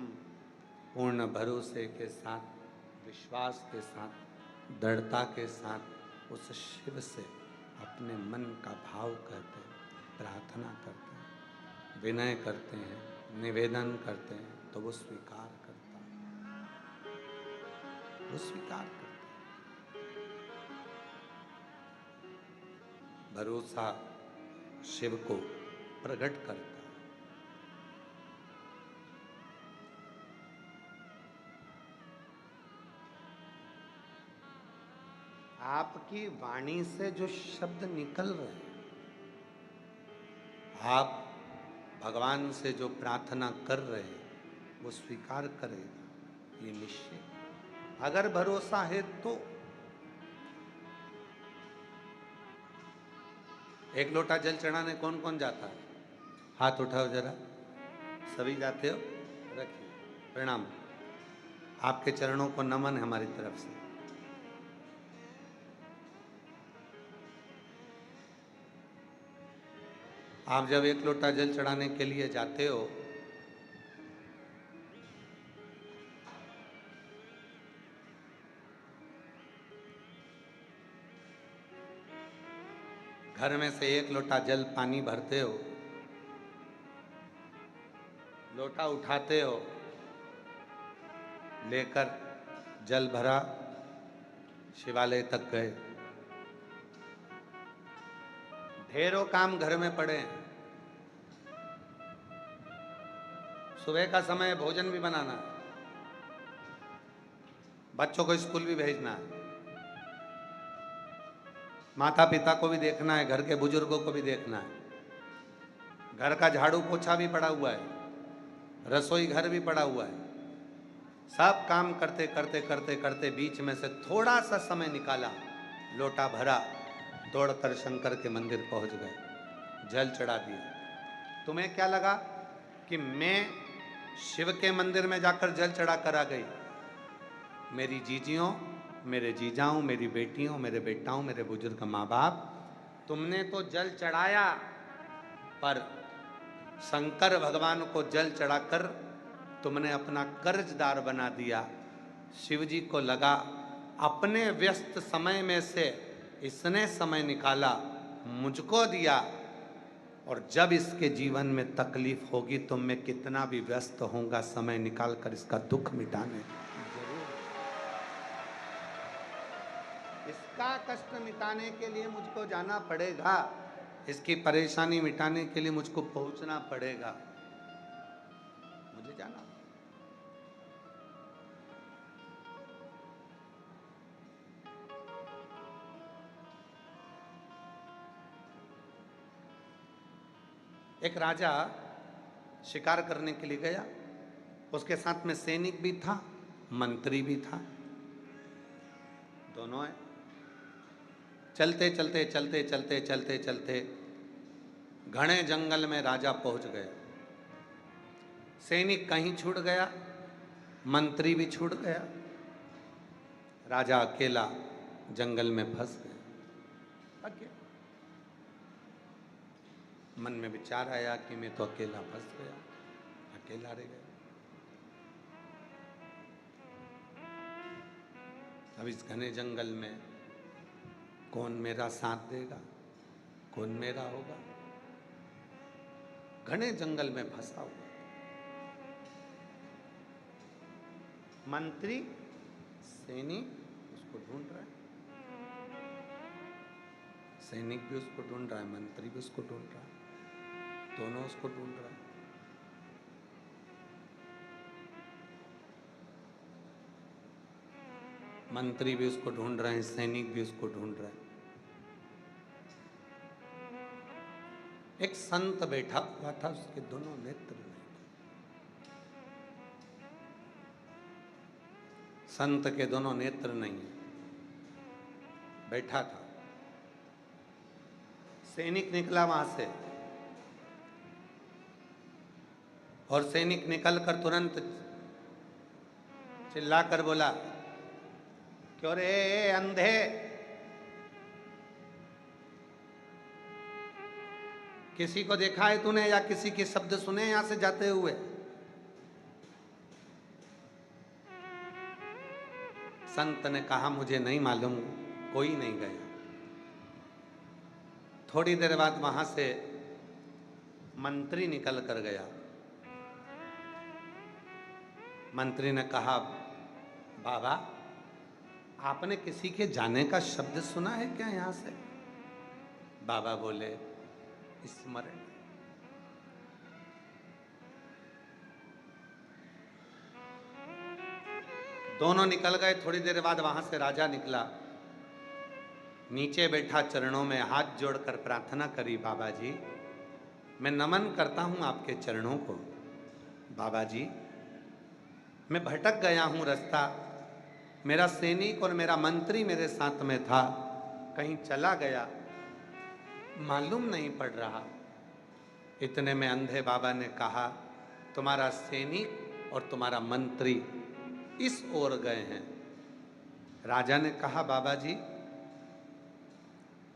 पूर्ण भरोसे के साथ, विश्वास के साथ, दृढ़ता के साथ उस शिव से अपने मन का भाव करते हैं, प्रार्थना करते हैं, विनय करते हैं, निवेदन करते हैं, तो वो स्वीकार करता है, वो स्वीकार करता है। भरोसा शिव को प्रकट करता है। आपकी वाणी से जो शब्द निकल रहे हैं, आप भगवान से जो प्रार्थना कर रहे हैं, वो स्वीकार करेगा, ये निश्चय। अगर भरोसा है तो एक लोटा जल चढ़ाने कौन कौन जाता है? हाथ उठाओ जरा। सभी जाते हो? रखिए, प्रणाम। आपके चरणों को नमन है हमारी तरफ से। आप जब एक लोटा जल चढ़ाने के लिए जाते हो, घर में से एक लोटा जल पानी भरते हो, लोटा उठाते हो, लेकर जल भरा, शिवालय तक गए। ढेरों काम घर में पड़े हैं। सुबह का समय भोजन भी बनाना है, बच्चों को स्कूल भी भेजना है, माता पिता को भी देखना है, घर के बुजुर्गों को भी देखना है, घर का झाड़ू पोछा भी पड़ा हुआ है, रसोई घर भी पड़ा हुआ है। सब काम करते करते करते करते बीच में से थोड़ा सा समय निकाला, लोटा भरा, दौड़कर शंकर के मंदिर पहुंच गए, जल चढ़ा दिया। तुम्हें क्या लगा कि मैं शिव के मंदिर में जाकर जल चढ़ा कर आ गई? मेरी जीजियों, मेरे जीजाओं, मेरी बेटियों, मेरे बेटाओं, मेरे बुजुर्ग माँ बाप, तुमने तो जल चढ़ाया, पर शंकर भगवान को जल चढ़ाकर तुमने अपना कर्जदार बना दिया। शिव जी को लगा अपने व्यस्त समय में से इसने समय निकाला, मुझको दिया, और जब इसके जीवन में तकलीफ होगी तो मैं कितना भी व्यस्त होऊंगा, समय निकाल कर इसका दुख मिटाने, इसका कष्ट मिटाने के लिए मुझको जाना पड़ेगा। इसकी परेशानी मिटाने के लिए मुझको पहुंचना पड़ेगा, मुझे जाना। एक राजा शिकार करने के लिए गया, उसके साथ में सैनिक भी था, मंत्री भी था, दोनों है। चलते चलते चलते चलते चलते चलते घने जंगल में राजा पहुंच गया। सैनिक कहीं छूट गया, मंत्री भी छूट गया, राजा अकेला जंगल में फंस गया। मन में विचार आया कि मैं तो अकेला फंस गया, अकेला रह गया। अब इस घने जंगल में कौन मेरा साथ देगा, कौन मेरा होगा? घने जंगल में फंसा हुआ मंत्री सैनिक उसको ढूंढ रहा है, सैनिक भी उसको ढूंढ रहा है, मंत्री भी उसको ढूंढ रहा है, दोनों उसको ढूंढ रहा है। मंत्री भी उसको ढूंढ रहे हैं, सैनिक भी उसको ढूंढ रहे हैं। एक संत बैठा हुआ था, उसके दोनों नेत्र नहीं थे। संत के दोनों नेत्र नहीं, बैठा था। सैनिक निकला वहां से और सैनिक निकलकर तुरंत चिल्लाकर बोला, क्यों रे अंधे, किसी को देखा है तूने या किसी के शब्द सुने यहां से जाते हुए? संत ने कहा, मुझे नहीं मालूम, कोई नहीं गया। थोड़ी देर बाद वहां से मंत्री निकल कर गया। मंत्री ने कहा, बाबा आपने किसी के जाने का शब्द सुना है क्या यहां से? बाबा बोले, स्मरण। दोनों निकल गए। थोड़ी देर बाद वहां से राजा निकला, नीचे बैठा चरणों में हाथ जोड़कर प्रार्थना करी, बाबा जी मैं नमन करता हूं आपके चरणों को। बाबा जी मैं भटक गया हूं रास्ता, मेरा सैनिक और मेरा मंत्री मेरे साथ में था, कहीं चला गया, मालूम नहीं पड़ रहा। इतने में अंधे बाबा ने कहा, तुम्हारा सैनिक और तुम्हारा मंत्री इस ओर गए हैं। राजा ने कहा, बाबा जी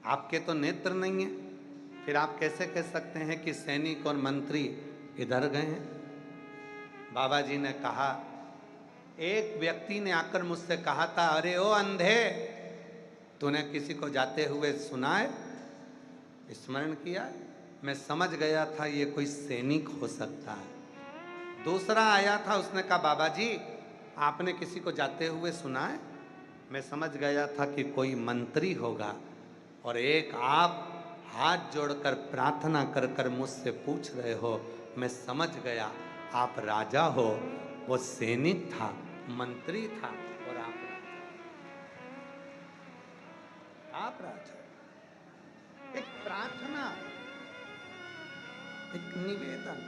आपके तो नेत्र नहीं है, फिर आप कैसे कह सकते हैं कि सैनिक और मंत्री इधर गए हैं? बाबा जी ने कहा, एक व्यक्ति ने आकर मुझसे कहा था, अरे ओ अंधे, तूने किसी को जाते हुए सुना है, स्मरण किया? मैं समझ गया था ये कोई सैनिक हो सकता है। दूसरा आया था, उसने कहा, बाबा जी आपने किसी को जाते हुए सुना है? मैं समझ गया था कि कोई मंत्री होगा। और एक आप हाथ जोड़कर प्रार्थना कर कर मुझसे पूछ रहे हो, मैं समझ गया आप राजा हो। वो सैनिक था, मंत्री था, और आप राजा। एक प्रार्थना, एक निवेदन,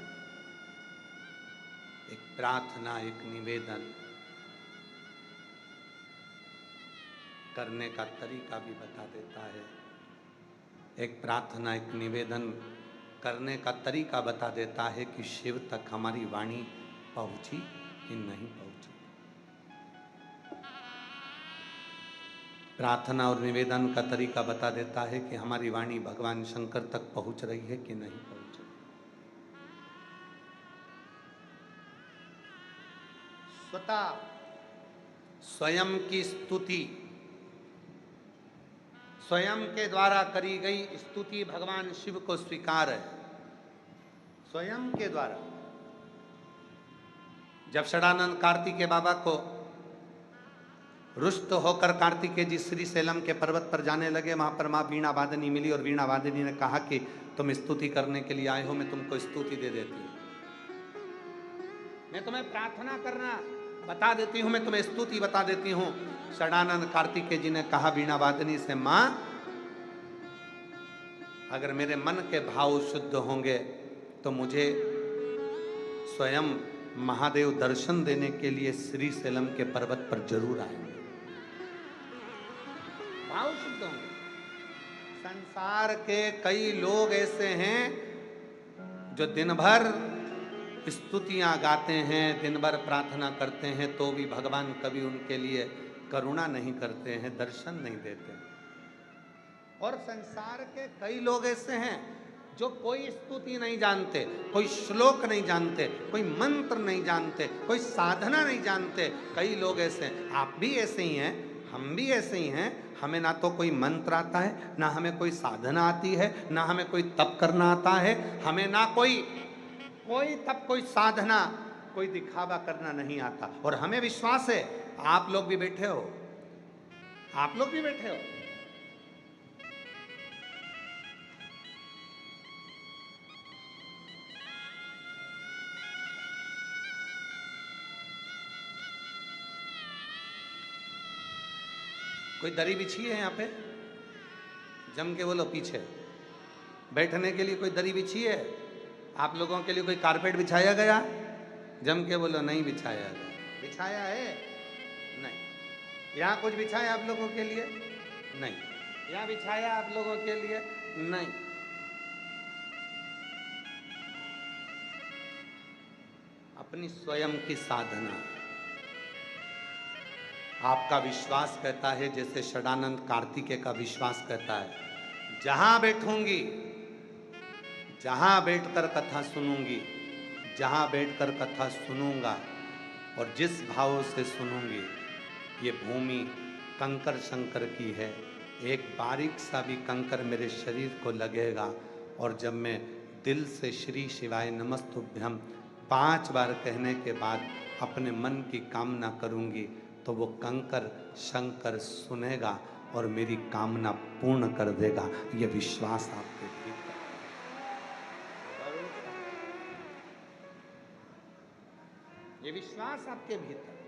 एक प्रार्थना, एक निवेदन करने का तरीका भी बता देता है। एक प्रार्थना, एक निवेदन करने का तरीका बता देता है कि शिव तक हमारी वाणी पहुंची कि नहीं पहुंची। प्रार्थना और निवेदन का तरीका बता देता है कि हमारी वाणी भगवान शंकर तक पहुंच रही है कि नहीं पहुंच रही। स्वतः स्वयं की स्तुति, स्वयं के द्वारा करी गई स्तुति भगवान शिव को स्वीकार है, स्वयं के द्वारा। जब षडानंद कार्तिकेय बाबा को रुष्ट होकर कार्तिकेय जी श्री सेलम के पर्वत पर जाने लगे। वहां पर माँ वीणा वादनी मिली और वीणा वादनी ने कहा कि तुम स्तुति करने के लिए आए हो, मैं तुमको स्तुति दे देती हूँ, मैं तुम्हें प्रार्थना करना बता देती हूँ, मैं तुम्हें स्तुति बता देती हूँ। षडानंद कार्तिकेय जी ने कहा वीणा वादनी से, माँ अगर मेरे मन के भाव शुद्ध होंगे तो मुझे स्वयं महादेव दर्शन देने के लिए श्री सेलम के पर्वत पर जरूर आएंगे। भाव शुद्ध होंगे। संसार के कई लोग ऐसे हैं जो दिन भर स्तुतियां गाते हैं, दिन भर प्रार्थना करते हैं, तो भी भगवान कभी उनके लिए करुणा नहीं करते हैं, दर्शन नहीं देते। और संसार के कई लोग ऐसे हैं जो कोई स्तुति नहीं जानते, कोई श्लोक नहीं जानते, कोई मंत्र नहीं जानते, कोई साधना नहीं जानते। कई लोग ऐसे हैं, आप भी ऐसे ही हैं, हम भी ऐसे ही हैं। हमें ना तो कोई मंत्र आता है, ना हमें कोई साधना आती है, ना हमें कोई तप करना आता है, हमें ना कोई तप, कोई साधना, कोई दिखावा करना नहीं आता। और हमें विश्वास है आप लोग भी बैठे हो, आप लोग भी बैठे हो। कोई दरी बिछी है यहाँ पे? जम के बोलो पीछे। बैठने के लिए कोई दरी बिछी है? आप लोगों के लिए कोई कारपेट बिछाया गया? जम के बोलो नहीं बिछाया गया। बिछाया है? नहीं। यहाँ कुछ बिछाया आप लोगों के लिए? नहीं। यहाँ बिछाया आप लोगों के लिए? नहीं। अपनी स्वयं की साधना। आपका विश्वास कहता है, जैसे षडानंद कार्तिकेय का विश्वास कहता है, जहां बैठूंगी, जहां बैठकर कथा सुनूंगी, जहां बैठकर कथा सुनूंगा और जिस भाव से सुनूंगी, ये भूमि कंकर शंकर की है। एक बारीक सा भी कंकर मेरे शरीर को लगेगा और जब मैं दिल से श्री शिवाय नमस्तुभ्यम 5 बार कहने के बाद अपने मन की कामना करूंगी तो वो कंकर शंकर सुनेगा और मेरी कामना पूर्ण कर देगा। ये विश्वास आपके भीतर, ये विश्वास आपके भीतर।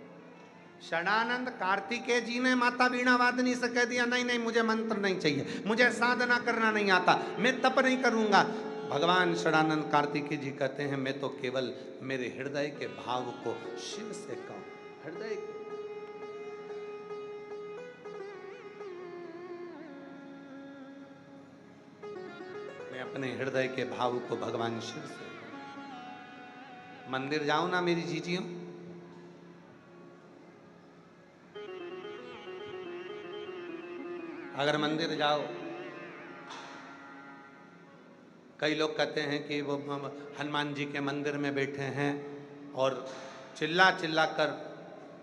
षडानंद कार्तिकेय जी ने माता वीणा वादनी से कह दिया, नहीं नहीं मुझे मंत्र नहीं चाहिए, मुझे साधना करना नहीं आता, मैं तप नहीं करूंगा। भगवान षडानंद कार्तिकेय जी कहते हैं, मैं तो केवल मेरे हृदय के भाव को शिव से कहूं, हृदय के। मैं अपने हृदय के भाव को भगवान शिव से कहूं। मंदिर जाओ ना मेरी जीजियों, अगर मंदिर जाओ, कई लोग कहते हैं कि वो हनुमान जी के मंदिर में बैठे हैं और चिल्ला चिल्ला कर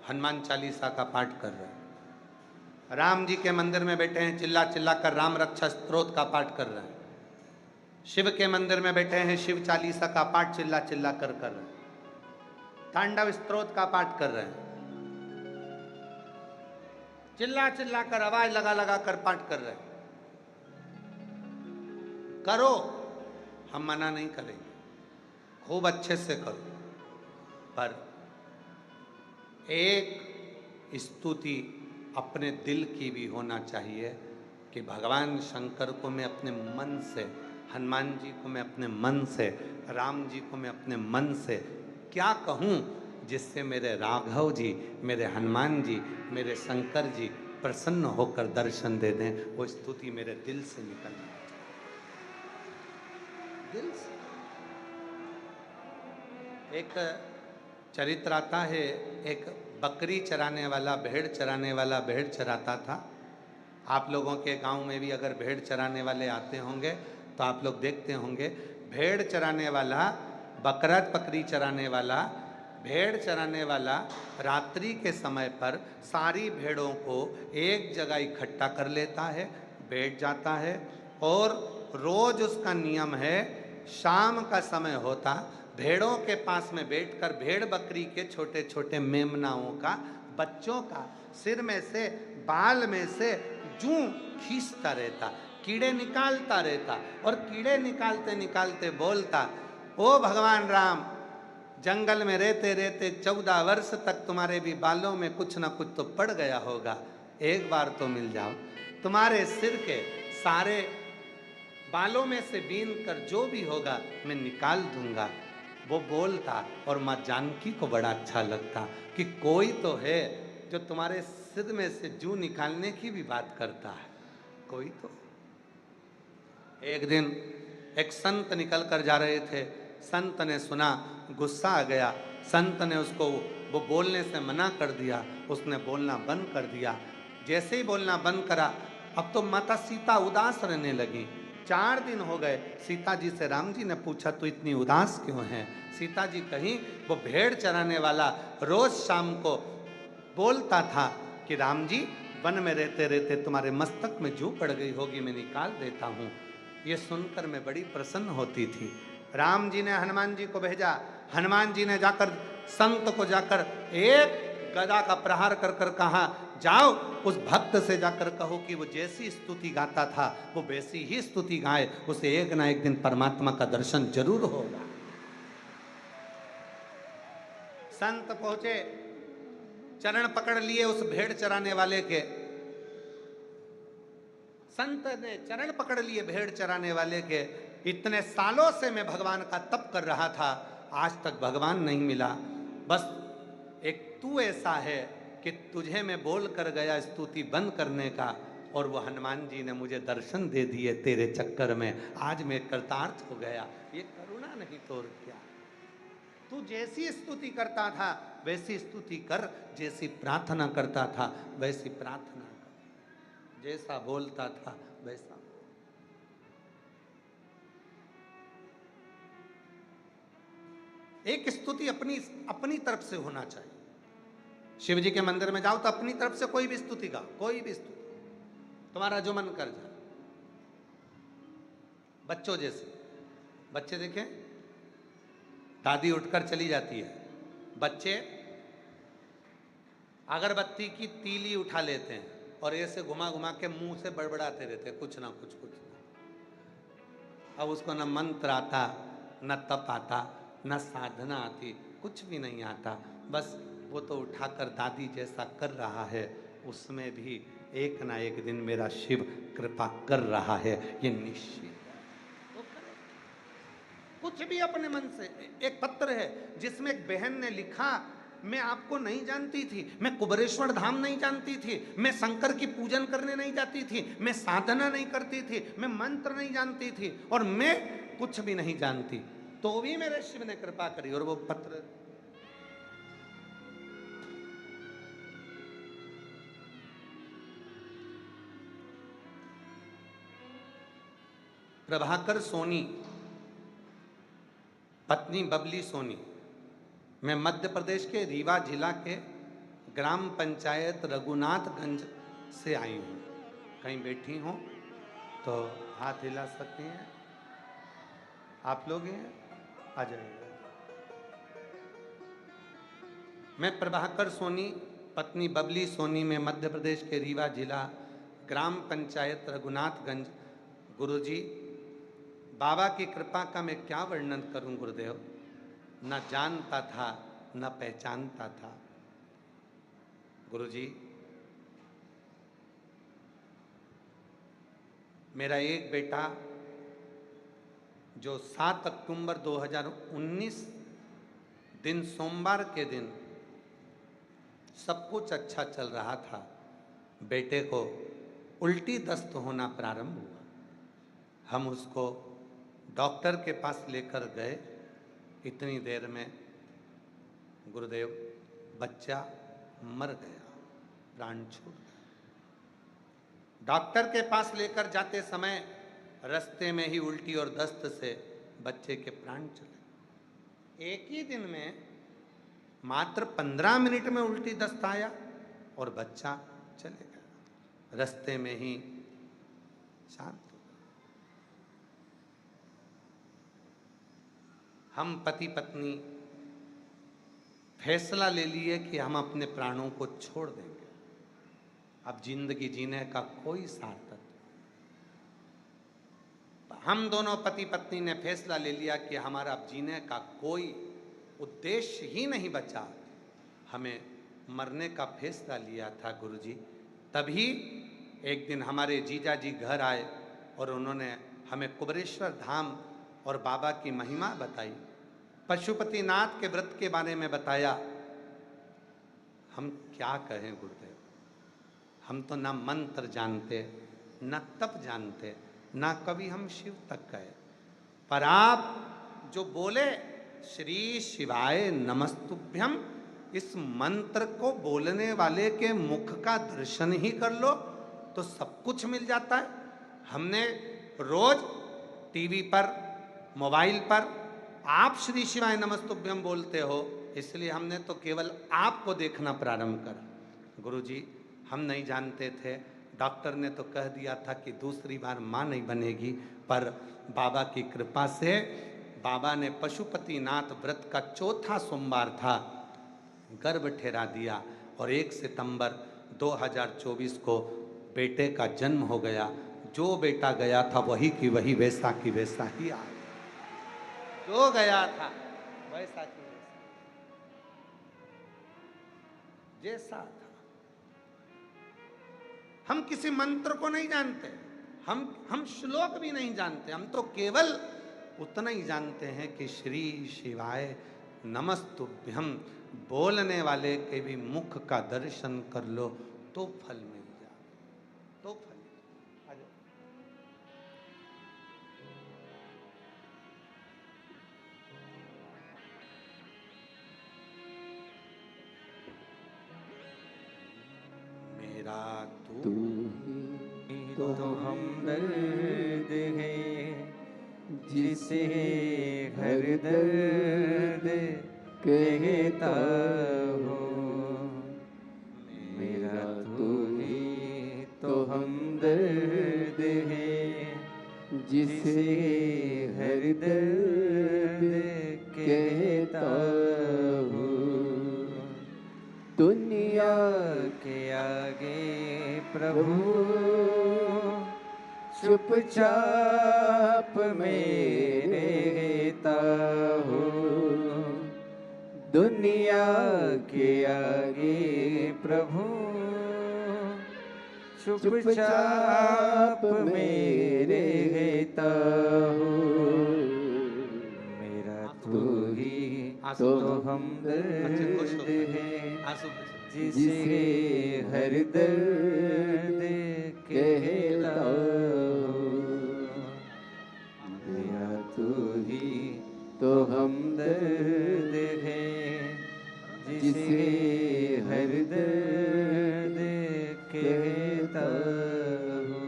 हनुमान चालीसा का पाठ कर रहे हैं। राम जी के मंदिर में बैठे हैं, चिल्ला चिल्ला कर राम रक्षा स्तोत्र का पाठ कर रहे हैं। शिव के मंदिर में बैठे हैं, शिव चालीसा का पाठ चिल्ला चिल्ला कर रहे हैं। तांडव स्तोत्र का पाठ कर रहे हैं, चिल्ला चिल्ला कर आवाज लगा लगा कर पाठ कर रहे हैं। करो, हम मना नहीं करेंगे, खूब अच्छे से करो, पर एक स्तुति अपने दिल की भी होना चाहिए कि भगवान शंकर को मैं अपने मन से, हनुमान जी को मैं अपने मन से, राम जी को मैं अपने मन से क्या कहूँ जिससे मेरे राघव जी, मेरे हनुमान जी, मेरे शंकर जी प्रसन्न होकर दर्शन दे दें। वो स्तुति मेरे दिल से निकलना चाहिए, दिल से। एक चरित्र आता है, एक बकरी चराने वाला, भेड़ चराने वाला भेड़ चराता था। आप लोगों के गांव में भी अगर भेड़ चराने वाले आते होंगे तो आप लोग देखते होंगे, भेड़ चराने वाला, बकरा बकरी चराने वाला, भेड़ चराने वाला रात्रि के समय पर सारी भेड़ों को एक जगह इकट्ठा कर लेता है, बैठ जाता है और रोज उसका नियम है, शाम का समय होता भेड़ों के पास में बैठकर भेड़ बकरी के छोटे छोटे मेमनाओं का बच्चों का सिर में से, बाल में से जूं खींचता रहता, कीड़े निकालता रहता, और कीड़े निकालते निकालते बोलता, ओ भगवान राम, जंगल में रहते रहते 14 वर्ष तक तुम्हारे भी बालों में कुछ ना कुछ तो पड़ गया होगा, एक बार तो मिल जाओ, तुम्हारे सिर के सारे बालों में से बीन कर जो भी होगा मैं निकाल दूंगा। वो बोलता, और माँ जानकी को बड़ा अच्छा लगता कि कोई तो है जो तुम्हारे सिर में से जूं निकालने की भी बात करता है, कोई तो। एक दिन एक संत निकल कर जा रहे थे, संत ने सुना, गुस्सा आ गया, संत ने उसको वो बोलने से मना कर दिया, उसने बोलना बंद कर दिया। जैसे ही बोलना बंद करा, अब तो माता सीता उदास रहने लगी। 4 दिन हो गए, सीता जी से राम जी ने पूछा तो इतनी उदास क्यों है? सीता जी कहीं वो भेड़ चराने वाला रोज शाम को बोलता था कि राम जी वन में रहते रहते तुम्हारे मस्तक में जूं पड़ गई होगी, मैं निकाल देता हूँ। ये सुनकर मैं बड़ी प्रसन्न होती थी। राम जी ने हनुमान जी को भेजा, हनुमान जी ने जाकर संत को जाकर एक गदा का प्रहार कर कर कहा, जाओ उस भक्त से जाकर कहो कि वो जैसी स्तुति गाता था वो वैसी ही स्तुति गाए, उसे एक ना एक दिन परमात्मा का दर्शन जरूर होगा। संत पहुंचे, चरण पकड़ लिए उस भेड़ चराने वाले के, संत ने चरण पकड़ लिए भेड़ चराने वाले के। इतने सालों से मैं भगवान का तप कर रहा था, आज तक भगवान नहीं मिला, बस एक तू ऐसा है कि तुझे मैं बोल कर गया स्तुति बंद करने का, और वो हनुमान जी ने मुझे दर्शन दे दिए तेरे चक्कर में, आज मैं कृतार्थ हो गया। ये करुणा नहीं तो और क्या? तू जैसी स्तुति करता था वैसी स्तुति कर, जैसी प्रार्थना करता था वैसी प्रार्थना कर, जैसा बोलता था वैसा। एक स्तुति अपनी अपनी तरफ से होना चाहिए। शिव जी के मंदिर में जाओ तो अपनी तरफ से कोई भी स्तुति गाओ, कोई भी स्तुति, तुम्हारा जो मन कर जाए। बच्चों जैसे, बच्चे देखें, दादी उठकर चली जाती है, बच्चे अगरबत्ती की तीली उठा लेते हैं और ऐसे घुमा घुमा के मुंह से बड़बड़ाते रहते हैं कुछ ना कुछ कुछ ना। अब उसको न मंत्र आता, न तप आता, न साधना आती, कुछ भी नहीं आता, बस वो तो उठाकर दादी जैसा कर रहा है, उसमें भी एक ना एक दिन मेरा शिव कृपा कर रहा है, ये निश्चित। कुछ भी अपने मन से। एक पत्र है जिसमें एक बहन ने लिखा, मैं आपको नहीं जानती थी, मैं कुबरेश्वर धाम नहीं जानती थी, मैं शंकर की पूजन करने नहीं जाती थी, मैं साधना नहीं करती थी, मैं मंत्र नहीं जानती थी, और मैं कुछ भी नहीं जानती, तो भी मेरे शिव ने कृपा करी। और वो पत्र प्रभाकर सोनी, पत्नी बबली सोनी, मैं मध्य प्रदेश के रीवा जिला के ग्राम पंचायत रघुनाथगंज से आई हूँ। कहीं बैठी हो तो हाथ हिला सकती हैं, आप लोग हैं, आ जाइए। मैं प्रभाकर सोनी, पत्नी बबली सोनी, में मध्य प्रदेश के रीवा जिला ग्राम पंचायत रघुनाथगंज। गुरुजी, बाबा की कृपा का मैं क्या वर्णन करूं गुरुदेव, न जानता था न पहचानता था। गुरुजी, मेरा एक बेटा जो 7 अक्टूबर 2019 दिन सोमवार के दिन सब कुछ अच्छा चल रहा था, बेटे को उल्टी दस्त होना प्रारंभ हुआ। हम उसको डॉक्टर के पास लेकर गए, इतनी देर में गुरुदेव बच्चा मर गया, प्राण छूट गया। डॉक्टर के पास लेकर जाते समय रास्ते में ही उल्टी और दस्त से बच्चे के प्राण चले। एक ही दिन में मात्र 15 मिनट में उल्टी दस्त आया और बच्चा चले गया, रास्ते में ही शांत हो गया। हम पति पत्नी फैसला ले लिए कि हम अपने प्राणों को छोड़ देंगे। अब जिंदगी जीने का कोई सार्थक, हम दोनों पति पत्नी ने फैसला ले लिया कि हमारा अब जीने का कोई उद्देश्य ही नहीं बचा, हमें मरने का फैसला लिया था गुरुजी। तभी एक दिन हमारे जीजा जी घर आए और उन्होंने हमें कुबेरेश्वर धाम और बाबा की महिमा बताई, पशुपतिनाथ के व्रत के बारे में बताया। हम क्या कहें गुरुदेव, हम तो ना मंत्र जानते, ना तप जानते, ना कभी हम शिव तक गए, पर आप जो बोले श्री शिवाय नमस्तुभ्यम, इस मंत्र को बोलने वाले के मुख का दर्शन ही कर लो तो सब कुछ मिल जाता है। हमने रोज टीवी पर, मोबाइल पर आप श्री शिवाय नमस्तुभ्यम बोलते हो, इसलिए हमने तो केवल आपको देखना प्रारंभ करा। गुरुजी हम नहीं जानते थे, डॉक्टर ने तो कह दिया था कि दूसरी बार माँ नहीं बनेगी, पर बाबा की कृपा से बाबा ने पशुपतिनाथ व्रत का चौथा सोमवार था, गर्भ ठहरा दिया और 1 सितंबर 2024 को बेटे का जन्म हो गया। जो बेटा गया था वही की वही, वैसा की वैसा ही आया। जो गया था वैसा की वैसा, जैसा था। हम किसी मंत्र को नहीं जानते, हम श्लोक भी नहीं जानते, हम तो केवल उतना ही जानते हैं कि श्री शिवाय नमस्तुभ्यम बोलने वाले के भी मुख का दर्शन कर लो तो फल मिल जाए, तो फल। आ जाओ। मेरा तू ही तो हमदर्द है, जिसे हर दर्द कहता हूँ। मेरा तू ही तो हमदर्द है, जिसे हर दर्द कहता हूँ। दुनिया के आगे प्रभु चुपचाप में रहता हूँ। दुनिया के आगे प्रभु चुपचाप में रहता हूँ। मेरा तू ही तो हमदर्द है, जिसे हर दर्द कहता हूँ। मेरा तू ही तो हमदर्द है, जिसे हर दर्द कहता हूँ।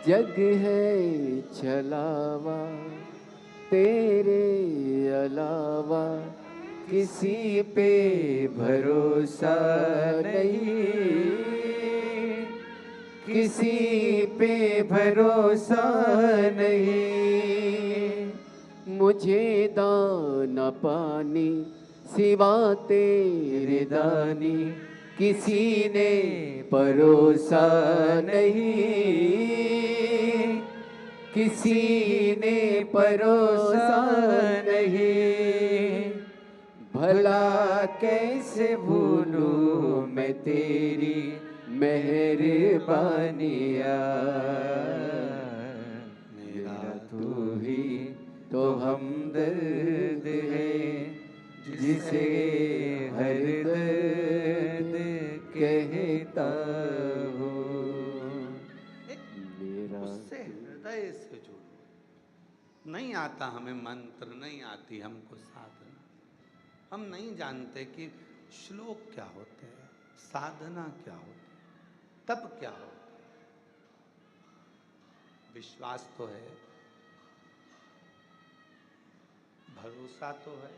जग है छलावा तेरे अलावा, किसी पे भरोसा नहीं, किसी पे भरोसा नहीं। मुझे दाना पानी सिवा तेरे दानी, किसी ने परोसा नहीं, किसी ने परोसा नहीं। भला कैसे भूलूं मैं तेरी मेहरबानियाँ। मेरा तू ही तो हमदर्द है, जिसे हर दर्द कहता हूँ। उससे हृदय से जुड़ो। नहीं आता हमें मंत्र, नहीं आती हमको साधना, हम नहीं जानते कि श्लोक क्या होते हैं, साधना क्या होती है, तप क्या होता है। विश्वास तो है, भरोसा तो है।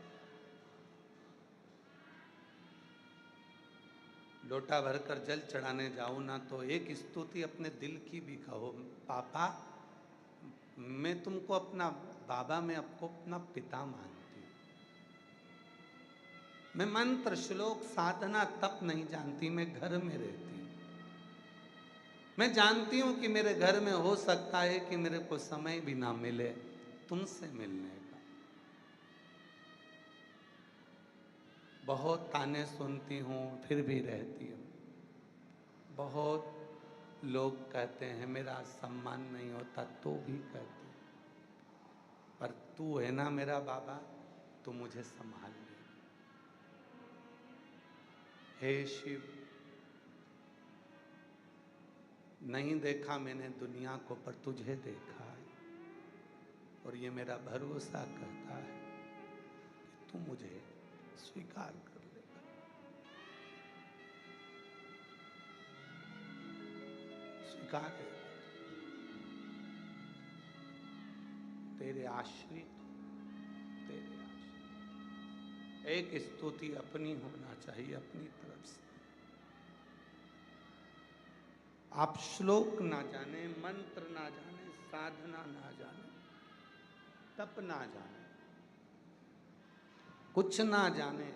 लोटा भरकर जल चढ़ाने जाओ ना तो एक स्तुति अपने दिल की भी कहो, पापा मैं तुमको अपना बाबा, मैं आपको अपना पिता मानती हूँ, मैं मंत्र श्लोक साधना तप नहीं जानती, मैं घर में रहती हूँ। मैं जानती हूँ कि मेरे घर में हो सकता है कि मेरे को समय भी ना मिले तुमसे मिलने का। बहुत ताने सुनती हूँ फिर भी रहती हूँ। बहुत लोग कहते हैं मेरा सम्मान नहीं होता तो भी कहते हैं, पर तू है ना मेरा बाबा, तू मुझे संभाल ले। हे शिव, नहीं देखा मैंने दुनिया को पर तुझे देखा है, और ये मेरा भरोसा करता है कि तू मुझे स्वीकार कर लेगा। स्वीकार है। तेरे आश्रित, तेरे आश्रित। एक स्तुति अपनी होना चाहिए, अपनी तरफ से। आप श्लोक ना जाने, मंत्र ना जाने, साधना ना जाने, तप ना जाने, कुछ ना जाने,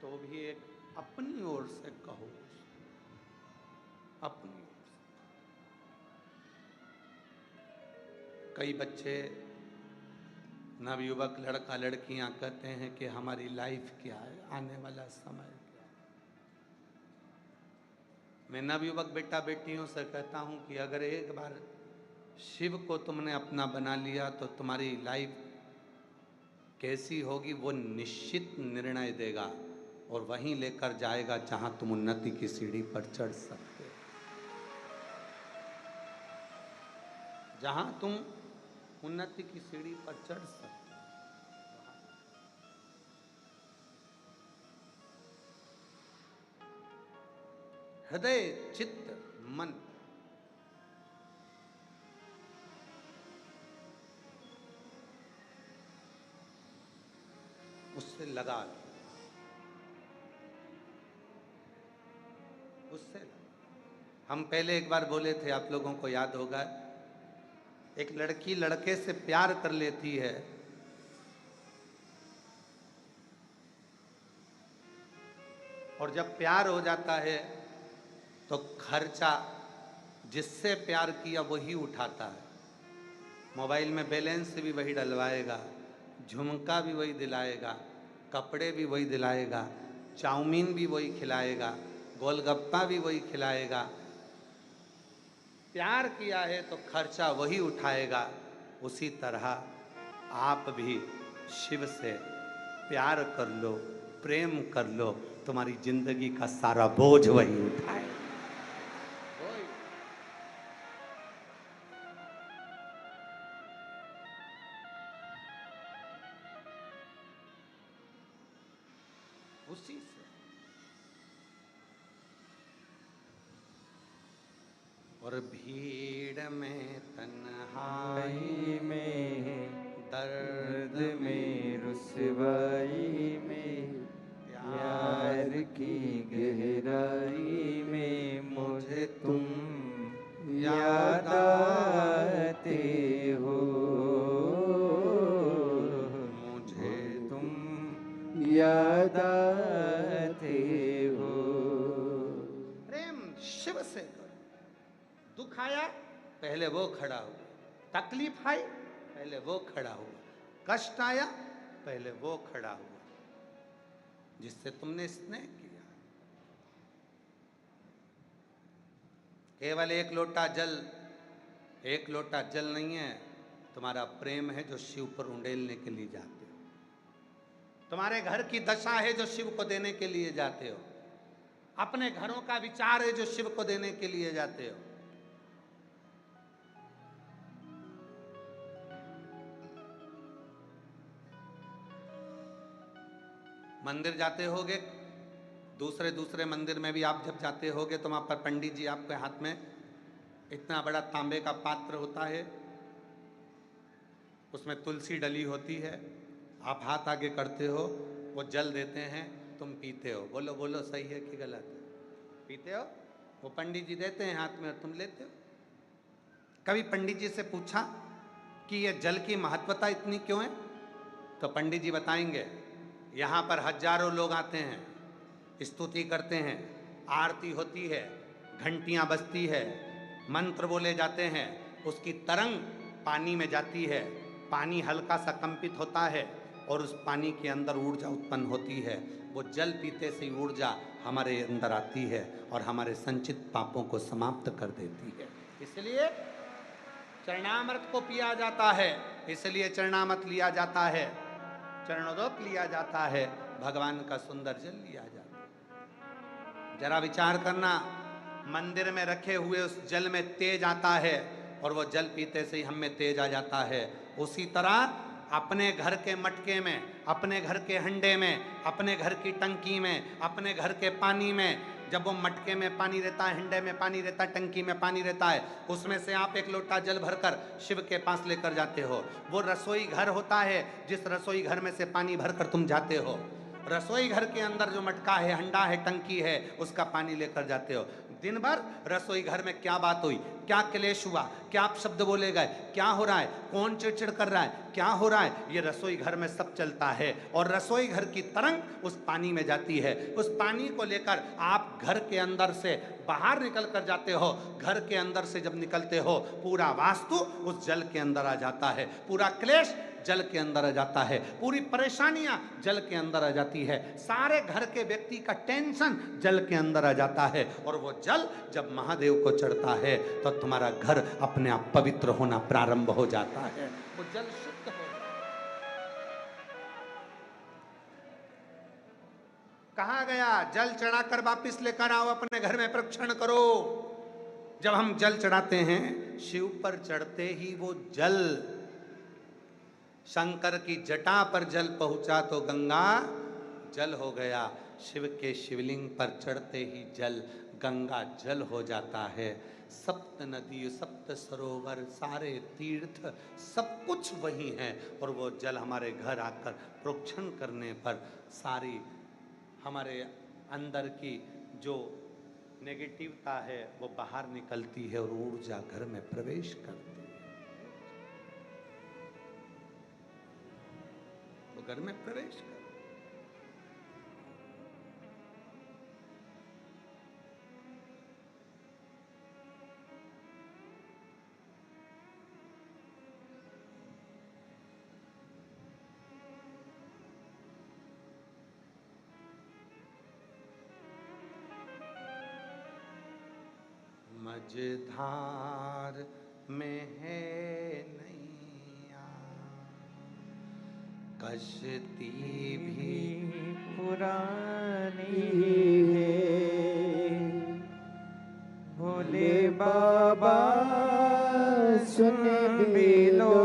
तो भी एक अपनी ओर से कहो, अपनी ओर से। कई बच्चे, नवयुवक लड़का लड़कियां कहते हैं कि हमारी लाइफ क्या है, आने वाला समय क्या है। मैं नवयुवक बेटा बेटियों से कहता हूं कि अगर एक बार शिव को तुमने अपना बना लिया तो तुम्हारी लाइफ कैसी होगी वो निश्चित निर्णय देगा, और वहीं लेकर जाएगा जहां तुम उन्नति की सीढ़ी पर चढ़ सकते हो। जहां तुम उन्नति की सीढ़ी पर चढ़ सकते हो। हृदय, चित्त, मन, उससे लगा लो, उससे लगा। हम पहले एक बार बोले थे, आप लोगों को याद होगा, एक लड़की लड़के से प्यार कर लेती है, और जब प्यार हो जाता है तो खर्चा जिससे प्यार किया वही उठाता है। मोबाइल में बैलेंस भी वही डलवाएगा, झुमका भी वही दिलाएगा, कपड़े भी वही दिलाएगा, चाउमीन भी वही खिलाएगा, गोलगप्पा भी वही खिलाएगा। प्यार किया है तो खर्चा वही उठाएगा। उसी तरह आप भी शिव से प्यार कर लो, प्रेम कर लो, तुम्हारी जिंदगी का सारा बोझ वही उठाए। उसी से। और भीड़ में तन्हाई में, दर्द में रुसवाई में, प्यार की गहराई में मुझे तुम याद आते हो, मुझे तुम याद आते हो। प्रेम शिव से करो। दुख आया पहले वो खड़ा हुआ, तकलीफ आई पहले वो खड़ा हुआ, कष्ट आया पहले वो खड़ा हुआ जिससे तुमने स्नेह किया। केवल एक लोटा जल नहीं है, तुम्हारा प्रेम है जो शिव पर उंडेलने के लिए जाते हो। तुम्हारे घर की दशा है जो शिव को देने के लिए जाते हो। अपने घरों का विचार है जो शिव को देने के लिए जाते हो। मंदिर जाते होगे, दूसरे मंदिर में भी आप जब जाते होगे तो वहाँ पर पंडित जी आपके हाथ में इतना बड़ा तांबे का पात्र होता है, उसमें तुलसी डली होती है। आप हाथ आगे करते हो, वो जल देते हैं, तुम पीते हो। बोलो बोलो, सही है कि गलत है? पीते हो, वो पंडित जी देते हैं हाथ में और तुम लेते हो। कभी पंडित जी से पूछा कि ये जल की महत्वता इतनी क्यों है? तो पंडित जी बताएंगे यहाँ पर हजारों लोग आते हैं, स्तुति करते हैं, आरती होती है, घंटियाँ बजती है, मंत्र बोले जाते हैं, उसकी तरंग पानी में जाती है, पानी हल्का सा कंपित होता है और उस पानी के अंदर ऊर्जा उत्पन्न होती है। वो जल पीते से ऊर्जा हमारे अंदर आती है और हमारे संचित पापों को समाप्त कर देती है। इसलिए चरणामृत को पिया जाता है, इसलिए चरणामृत लिया जाता है, चरणोदक लिया जाता है, भगवान का सुंदर जल लिया जाता है। जरा विचार करना, मंदिर में रखे हुए उस जल में तेज आता है और वो जल पीते से ही हम में तेज आ जाता है। उसी तरह अपने घर के मटके में, अपने घर के हंडे में, अपने घर की टंकी में, अपने घर के पानी में, जब वो मटके में पानी रहता है, हंडे में पानी रहता है, टंकी में पानी रहता है, उसमें से आप एक लोटा जल भरकर शिव के पास लेकर जाते हो। वो रसोई घर होता है, जिस रसोई घर में से पानी भरकर तुम जाते हो, रसोई घर के अंदर जो मटका है, हंडा है, टंकी है, उसका पानी लेकर जाते हो। दिन भर रसोई घर में क्या बात हुई, क्या क्लेश हुआ, क्या आप शब्द बोले गए, क्या हो रहा है, कौन चिड़चिड़ कर रहा है, क्या हो रहा है, ये रसोई घर में सब चलता है। और रसोई घर की तरंग उस पानी में जाती है। उस पानी को लेकर आप घर के अंदर से बाहर निकल कर जाते हो। घर के अंदर से जब निकलते हो, पूरा वास्तु उस जल के अंदर आ जाता है, पूरा क्लेश जल के अंदर आ जाता है, पूरी परेशानियां जल के अंदर आ जाती है, सारे घर के व्यक्ति का टेंशन जल के अंदर आ जाता है। और वो जल जब महादेव को चढ़ता है तो तुम्हारा घर अपने आप पवित्र होना प्रारंभ हो जाता है। वो जल शुद्ध हो। कहा गया, जल चढ़ाकर वापिस लेकर आओ, अपने घर में प्रोक्षण करो। जब हम जल चढ़ाते हैं, शिव पर चढ़ते ही वो जल शंकर की जटा पर जल पहुंचा तो गंगा जल हो गया। शिव के शिवलिंग पर चढ़ते ही जल गंगा जल हो जाता है। सप्त नदी, सप्त सरोवर, सारे तीर्थ, सब कुछ वही है। और वो जल हमारे घर आकर प्रोक्षण करने पर सारी हमारे अंदर की जो नेगेटिवता है वो बाहर निकलती है और ऊर्जा घर में प्रवेश करती है, वो घर में प्रवेश कर। मझधार में है नैया, कश्ती भी पुरानी है, भोले बाबा सुन भी लो,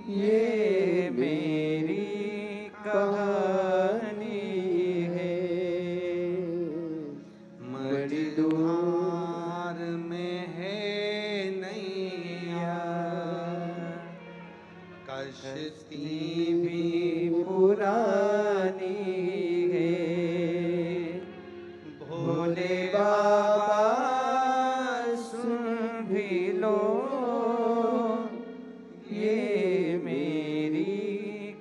ये मेरी कहानी है। मझधार में है नैया, कश्ती भी पुरानी है, भोले बाबा सुन भी लो, ये मेरी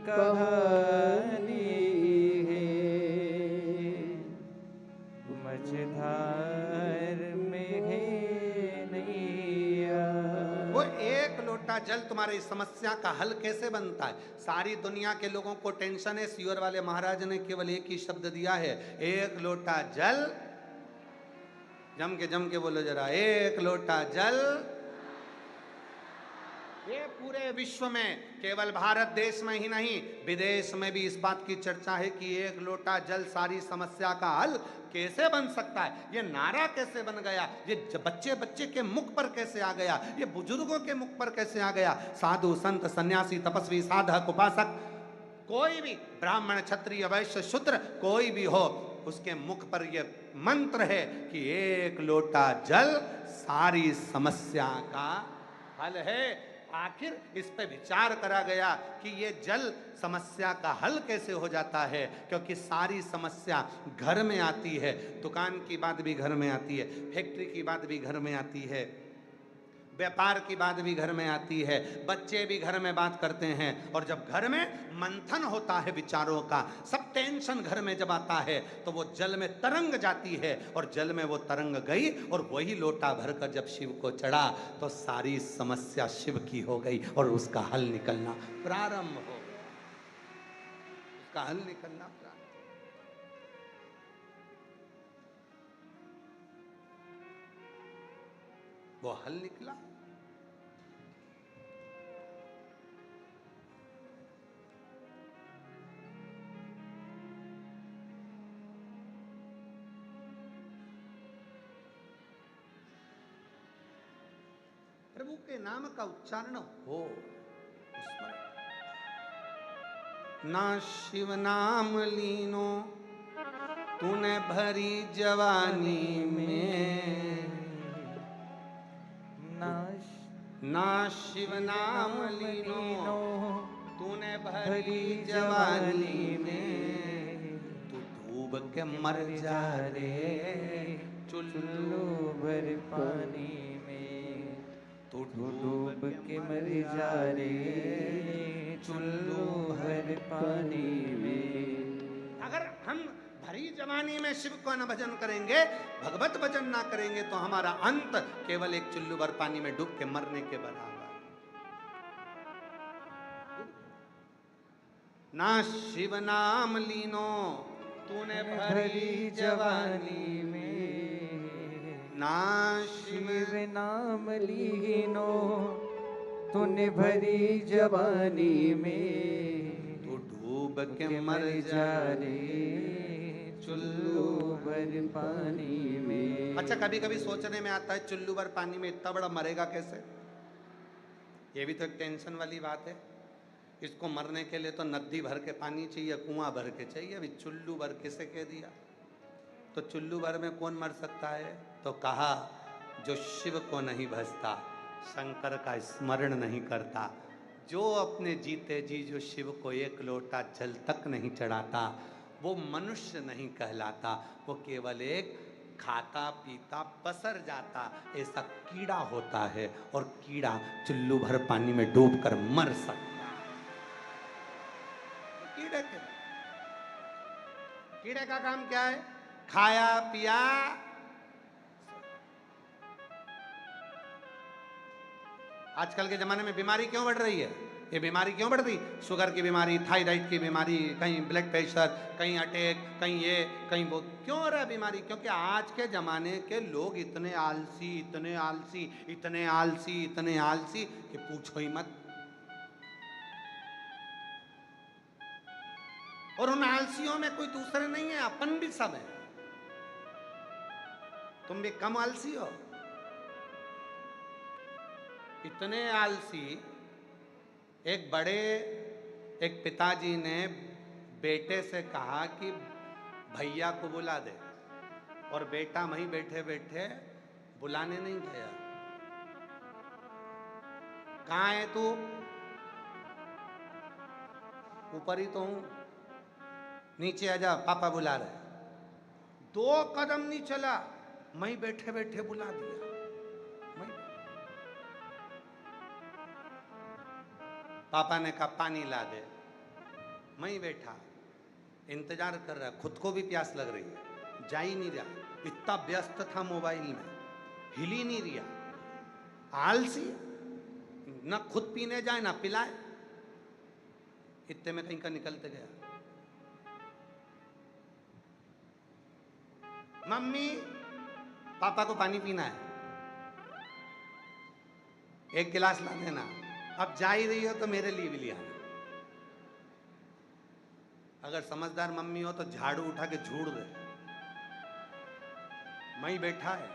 कहानी है। मझधार में है नैया। वो एक लोटा जल तुम्हारी समस्या का हल कैसे बनता है? सारी दुनिया के लोगों को टेंशन है, सीवर वाले महाराज ने केवल एक ही शब्द दिया है, एक लोटा जल। जम के बोलो जरा, एक लोटा जल। ये पूरे विश्व में, केवल भारत देश में ही नहीं, विदेश में भी इस बात की चर्चा है कि एक लोटा जल सारी समस्या का हल कैसे बन सकता है। ये नारा कैसे बन गया, ये बच्चे बच्चे के मुख पर कैसे आ गया, ये बुजुर्गों के मुख पर कैसे आ गया। साधु संत सन्यासी तपस्वी साधक उपासक, कोई भी ब्राह्मण क्षत्रिय वैश्य शूद्र कोई भी हो, उसके मुख पर यह मंत्र है कि एक लोटा जल सारी समस्या का हल है। आखिर इस पे विचार करा गया कि ये जल समस्या का हल कैसे हो जाता है, क्योंकि सारी समस्या घर में आती है। दुकान की बात भी घर में आती है, फैक्ट्री की बात भी घर में आती है, व्यापार की बात भी घर में आती है, बच्चे भी घर में बात करते हैं, और जब घर में मंथन होता है विचारों का, सब टेंशन घर में जब आता है तो वो जल में तरंग जाती है, और जल में वो तरंग गई और वही लोटा भरकर जब शिव को चढ़ा तो सारी समस्या शिव की हो गई और उसका हल निकलना प्रारंभ हो गया। उसका हल निकलना प्रारंभ। वो हल निकला। प्रभु के नाम का उच्चारण हो उसमें। ना शिव नाम लीनो तूने भरी जवानी में, ना शिव नाम लीनो तूने भरी जवानी में, तू डूब के मर जा रे चुल्लू भर पानी में, तू डूब के मर जा रे चुल्लू भर पानी में। अगर हम भरी जवानी में शिव का न भजन करेंगे, भगवत भजन ना करेंगे, तो हमारा अंत केवल एक चुल्लू भर पानी में डूब के मरने के बराबर। ना शिव नाम लीनो तूने भरी जवानी में, ना शिव नाम लीनो तूने भरी जवानी में, तू डूब के मर जा रे चुल्लू भर पानी में। अच्छा, कभी कभी सोचने में आता है चुल्लू भर पानी में इतना बड़ा मरेगा कैसे? ये भी तो एक टेंशन वाली बात है। इसको मरने के लिए तो नदी भर के पानी चाहिए, कुआं भर के चाहिए, अभी चुल्लू भर किसे कह दिया? तो चुल्लू भर में कौन मर सकता है? तो कहा जो शिव को नहीं भजता, शंकर का स्मरण नहीं करता, जो अपने जीते जी जो शिव को एक लोटा जल तक नहीं चढ़ाता, वो मनुष्य नहीं कहलाता, वो केवल एक खाता पीता पसर जाता ऐसा कीड़ा होता है, और कीड़ा चुल्लू भर पानी में डूबकर मर सकता है। कीड़े का काम क्या है? खाया पिया। आजकल के जमाने में बीमारी क्यों बढ़ रही है? ये बीमारी क्यों बढ़ रही? शुगर की बीमारी, थायराइड की बीमारी, कहीं ब्लड प्रेशर, कहीं अटैक, कहीं ये कहीं वो। क्यों हो रहा है बीमारी? क्योंकि आज के जमाने के लोग इतने आलसी, इतने आलसी, इतने आलसी, इतने आलसी कि पूछो ही मत। और उन आलसियों में कोई दूसरे नहीं है, अपन भी सब है। तुम भी कम आलसी हो? इतने आलसी। एक पिताजी ने बेटे से कहा कि भैया को बुला दे, और बेटा वहीं बैठे बैठे बुलाने नहीं गया। कहाँ है तू? ऊपर ही तो हूं, नीचे आजा, पापा बुला रहे। 2 कदम नहीं चला, मैं बैठे बैठे बुला दिया। पापा ने कहा पानी ला दे। मैं बैठा इंतजार कर रहा, खुद को भी प्यास लग रही है, जा ही नहीं रहा, इतना व्यस्त था मोबाइल में, हिल ही नहीं रहा। आलसी, ना खुद पीने जाए ना पिलाए। इतने में कहीं का निकलते गया, मम्मी पापा को पानी पीना है, 1 गिलास ला देना। अब जा ही रही हो तो मेरे लिए भी लिया। अगर समझदार मम्मी हो तो झाड़ू उठा के झूड़ दे। मैं बैठा है,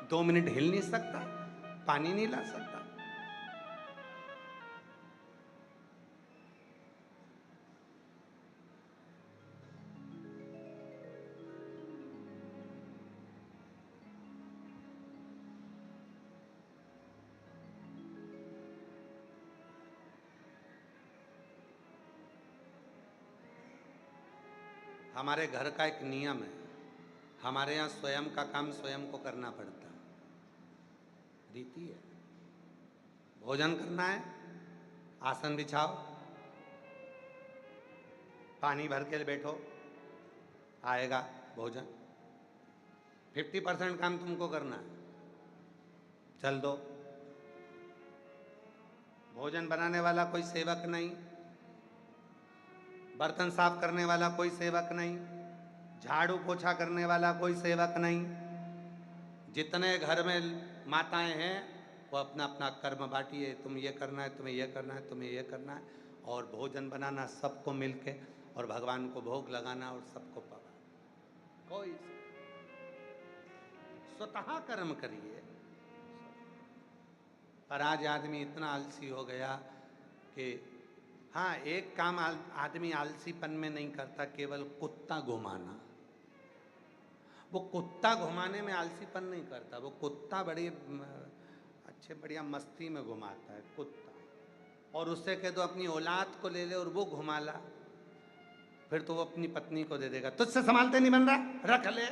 2 मिनट हिल नहीं सकता, पानी नहीं ला सकता। हमारे घर का एक नियम है, हमारे यहाँ स्वयं का काम स्वयं को करना पड़ता, रीति है। भोजन करना है, आसन बिछाओ, पानी भर के बैठो, आएगा भोजन। 50% काम तुमको करना है, चल दो। भोजन बनाने वाला कोई सेवक नहीं, बर्तन साफ करने वाला कोई सेवक नहीं, झाड़ू पोछा करने वाला कोई सेवक नहीं। जितने घर में माताएं हैं वो अपना अपना कर्म बांटिए, तुम ये करना है, तुम्हें ये करना है, तुम्हें ये करना है, और भोजन बनाना सबको मिलके, और भगवान को भोग लगाना और सबको पावा। कोई स्वतः कर्म करिए। पर आज आदमी इतना आलसी हो गया कि हाँ, एक काम आदमी आलसीपन में नहीं करता, केवल कुत्ता घुमाना। वो कुत्ता घुमाने में आलसीपन नहीं करता, वो कुत्ता बड़ी अच्छे बढ़िया मस्ती में घुमाता है कुत्ता। और उससे कह दो अपनी औलाद को ले ले और वो घुमा ला, फिर तो वो अपनी पत्नी को दे देगा, तुझसे संभालते नहीं बन रहा, रख ले।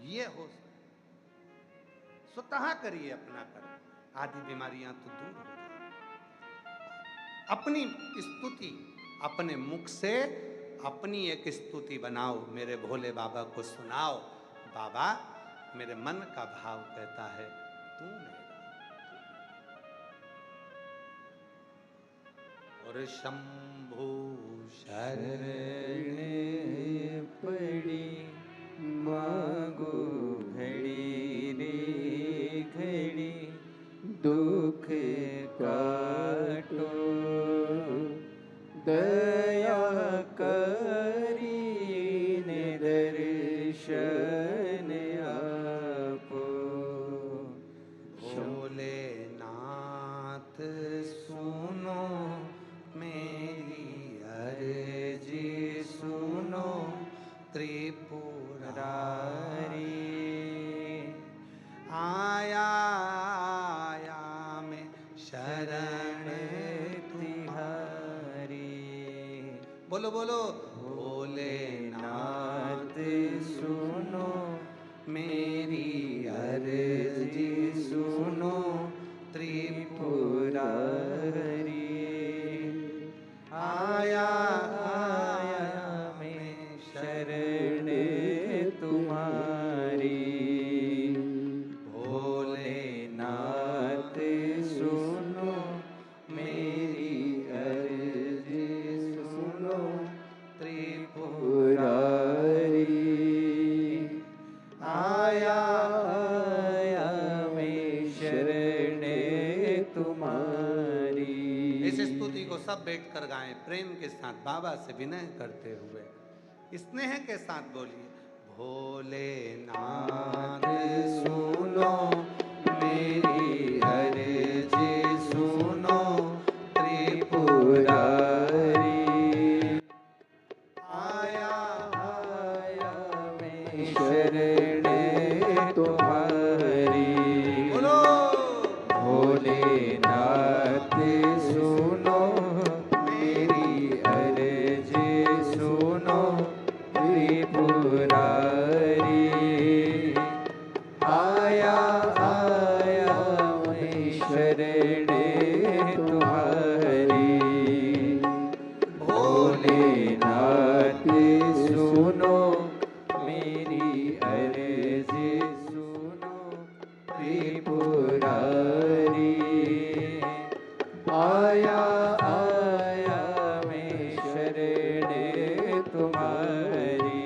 ये हो, स्वतः करिए अपना कर्म, आदि बीमारियां तो दूर हो जाएंगी। अपनी स्तुति अपने मुख से, अपनी एक स्तुति बनाओ, मेरे भोले बाबा को सुनाओ। बाबा, मेरे मन का भाव कहता है तू मेरा। और शंभु शरण पड़ी मांगो घड़ी रे घड़ी, दुख काटो दया करी दर्शन आपो। भोलेनाथ सुनो मेरी अर्जी सुनो, त्रिपुरारी आया आया मैं शरण तिहारी। बोलो बोलो, भोलेनाथ सुनो मेरी अर्जी सुनो, त्रिपुरारी आया आया मैं शरण तुम्हारी। भोलेनाथ सुनो मेरी अर्जी सुनो, त्रिपुरारी आया आया मैं शरण तुम्हारी। इस स्तुति को सब बैठकर गाएं, प्रेम के साथ, बाबा से विनय करते हुए, स्नेह के साथ बोलिए, भोलेनाथ सुनो मेरी अर्जी सुनो, त्रिपुरारी आया आया मैं शरण तुम्हारी। बोलो, भोलेनाथ सुनो मेरी अर्जी सुनो, त्रिपुरारी आया आया मैं शरण तुम्हारी। भोलेनाथ सुनो मेरी अर्जी सुनो, त्रिपुरारी आया आया मैं शरण तुम्हारी।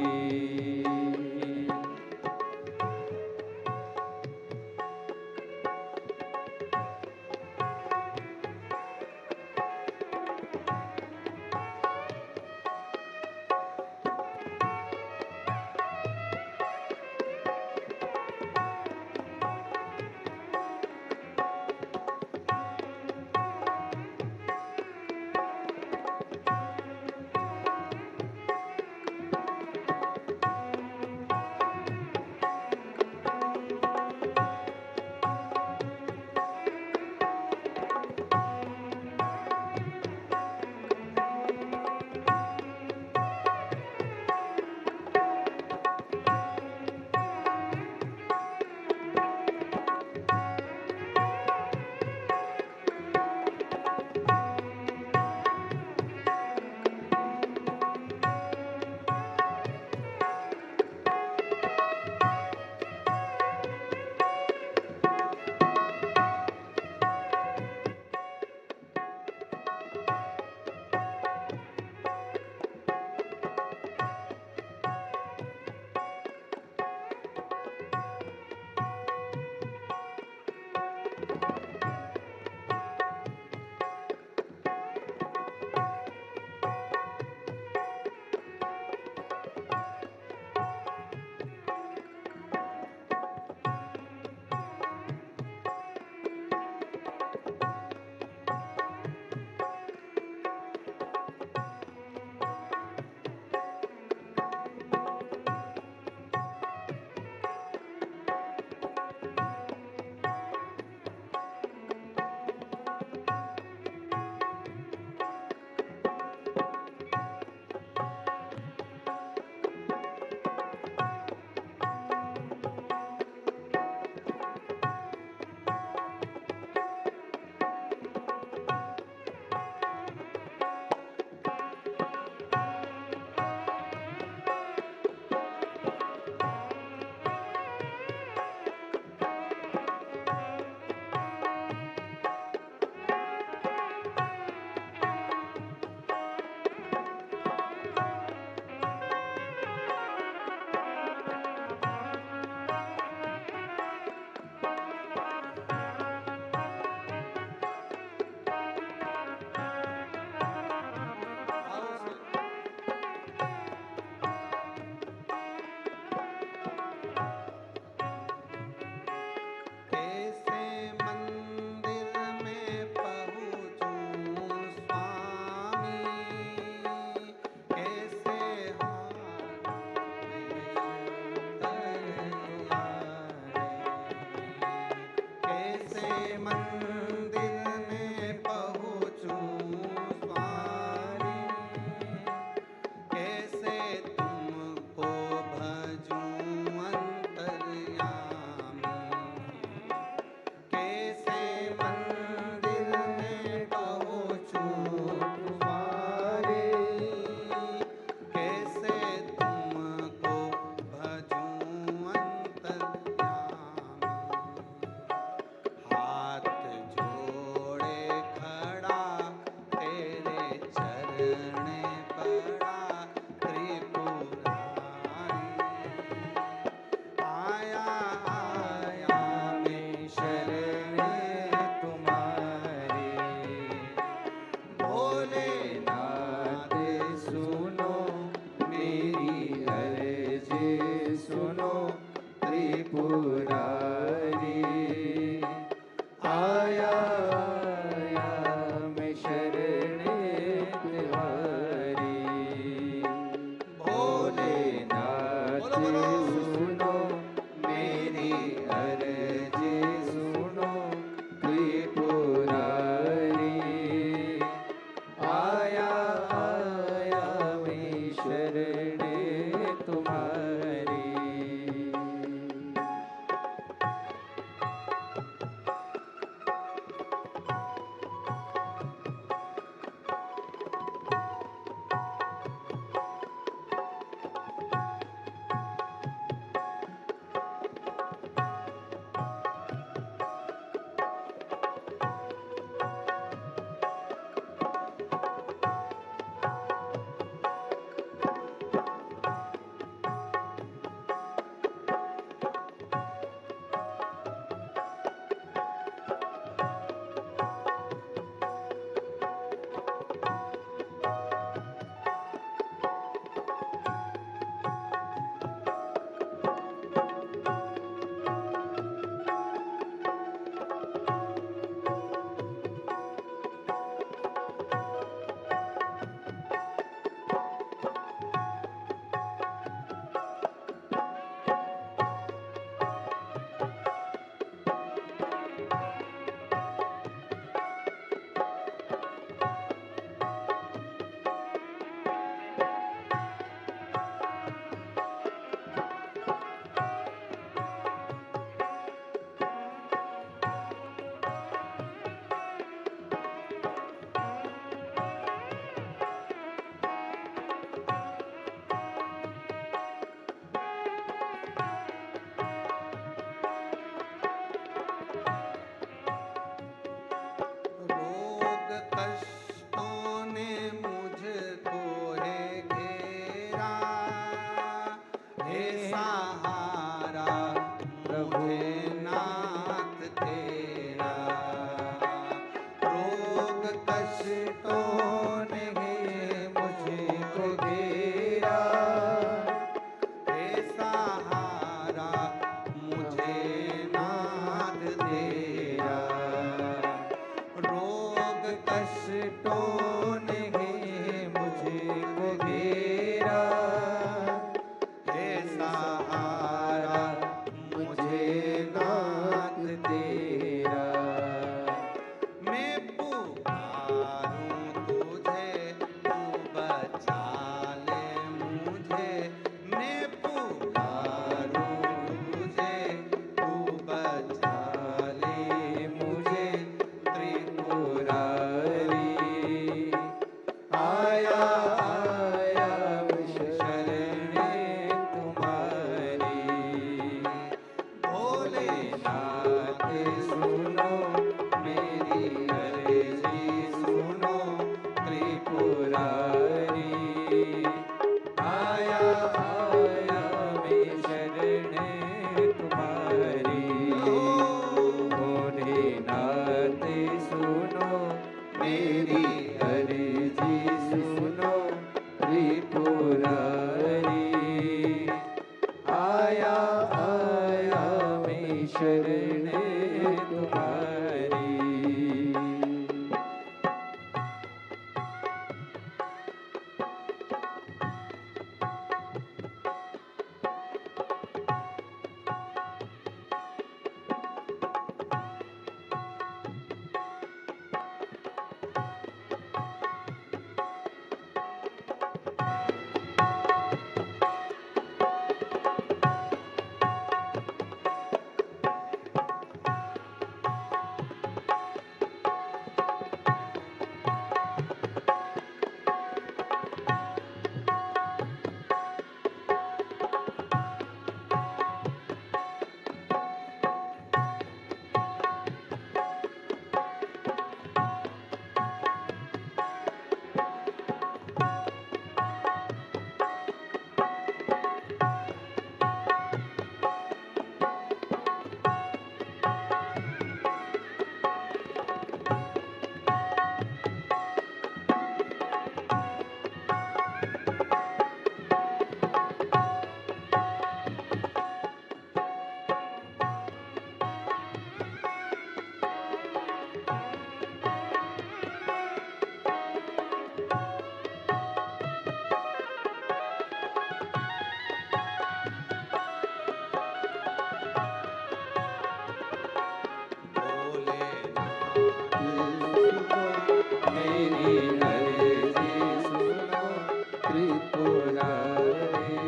त्रिपुरारी।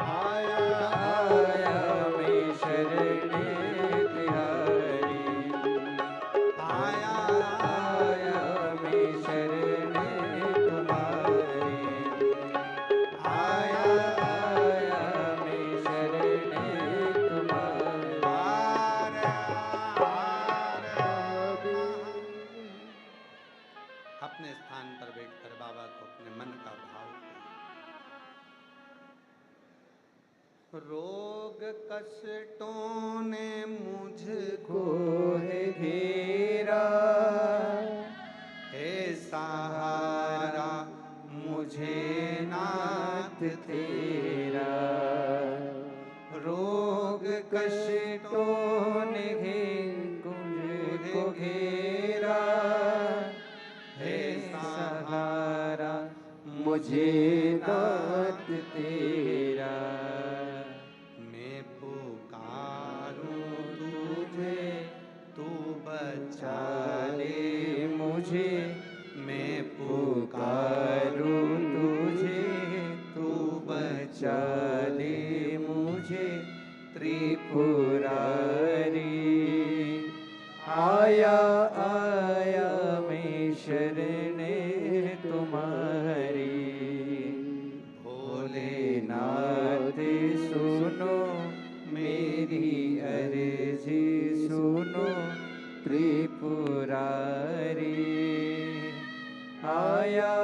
आया आया मैं शरणे तिहारी। आया आया मैं शरणे तुम्हारी। आया आया मैं शरणे तुम्हारी। अपने स्थान पर बैठकर बाबा को अपने मन का भाव कहें। रोग कष्टों ने मुझको है घेरा, हे सहारा मुझे नाथ तेरा। रोग कष्टों ने मुझको घेरा, हे सहारा मुझे नाथ तेरा। मैं पुकारूं तुझे तू बचा ले मुझे। मैं पुकारूं तुझे तू बचा ले मुझे। त्रिपुरारी। आया आया मैं शरणे तुम्हारी। भोलेनाथ सुनो मेरी अर्जी सुनो त्रिपुरारी। आया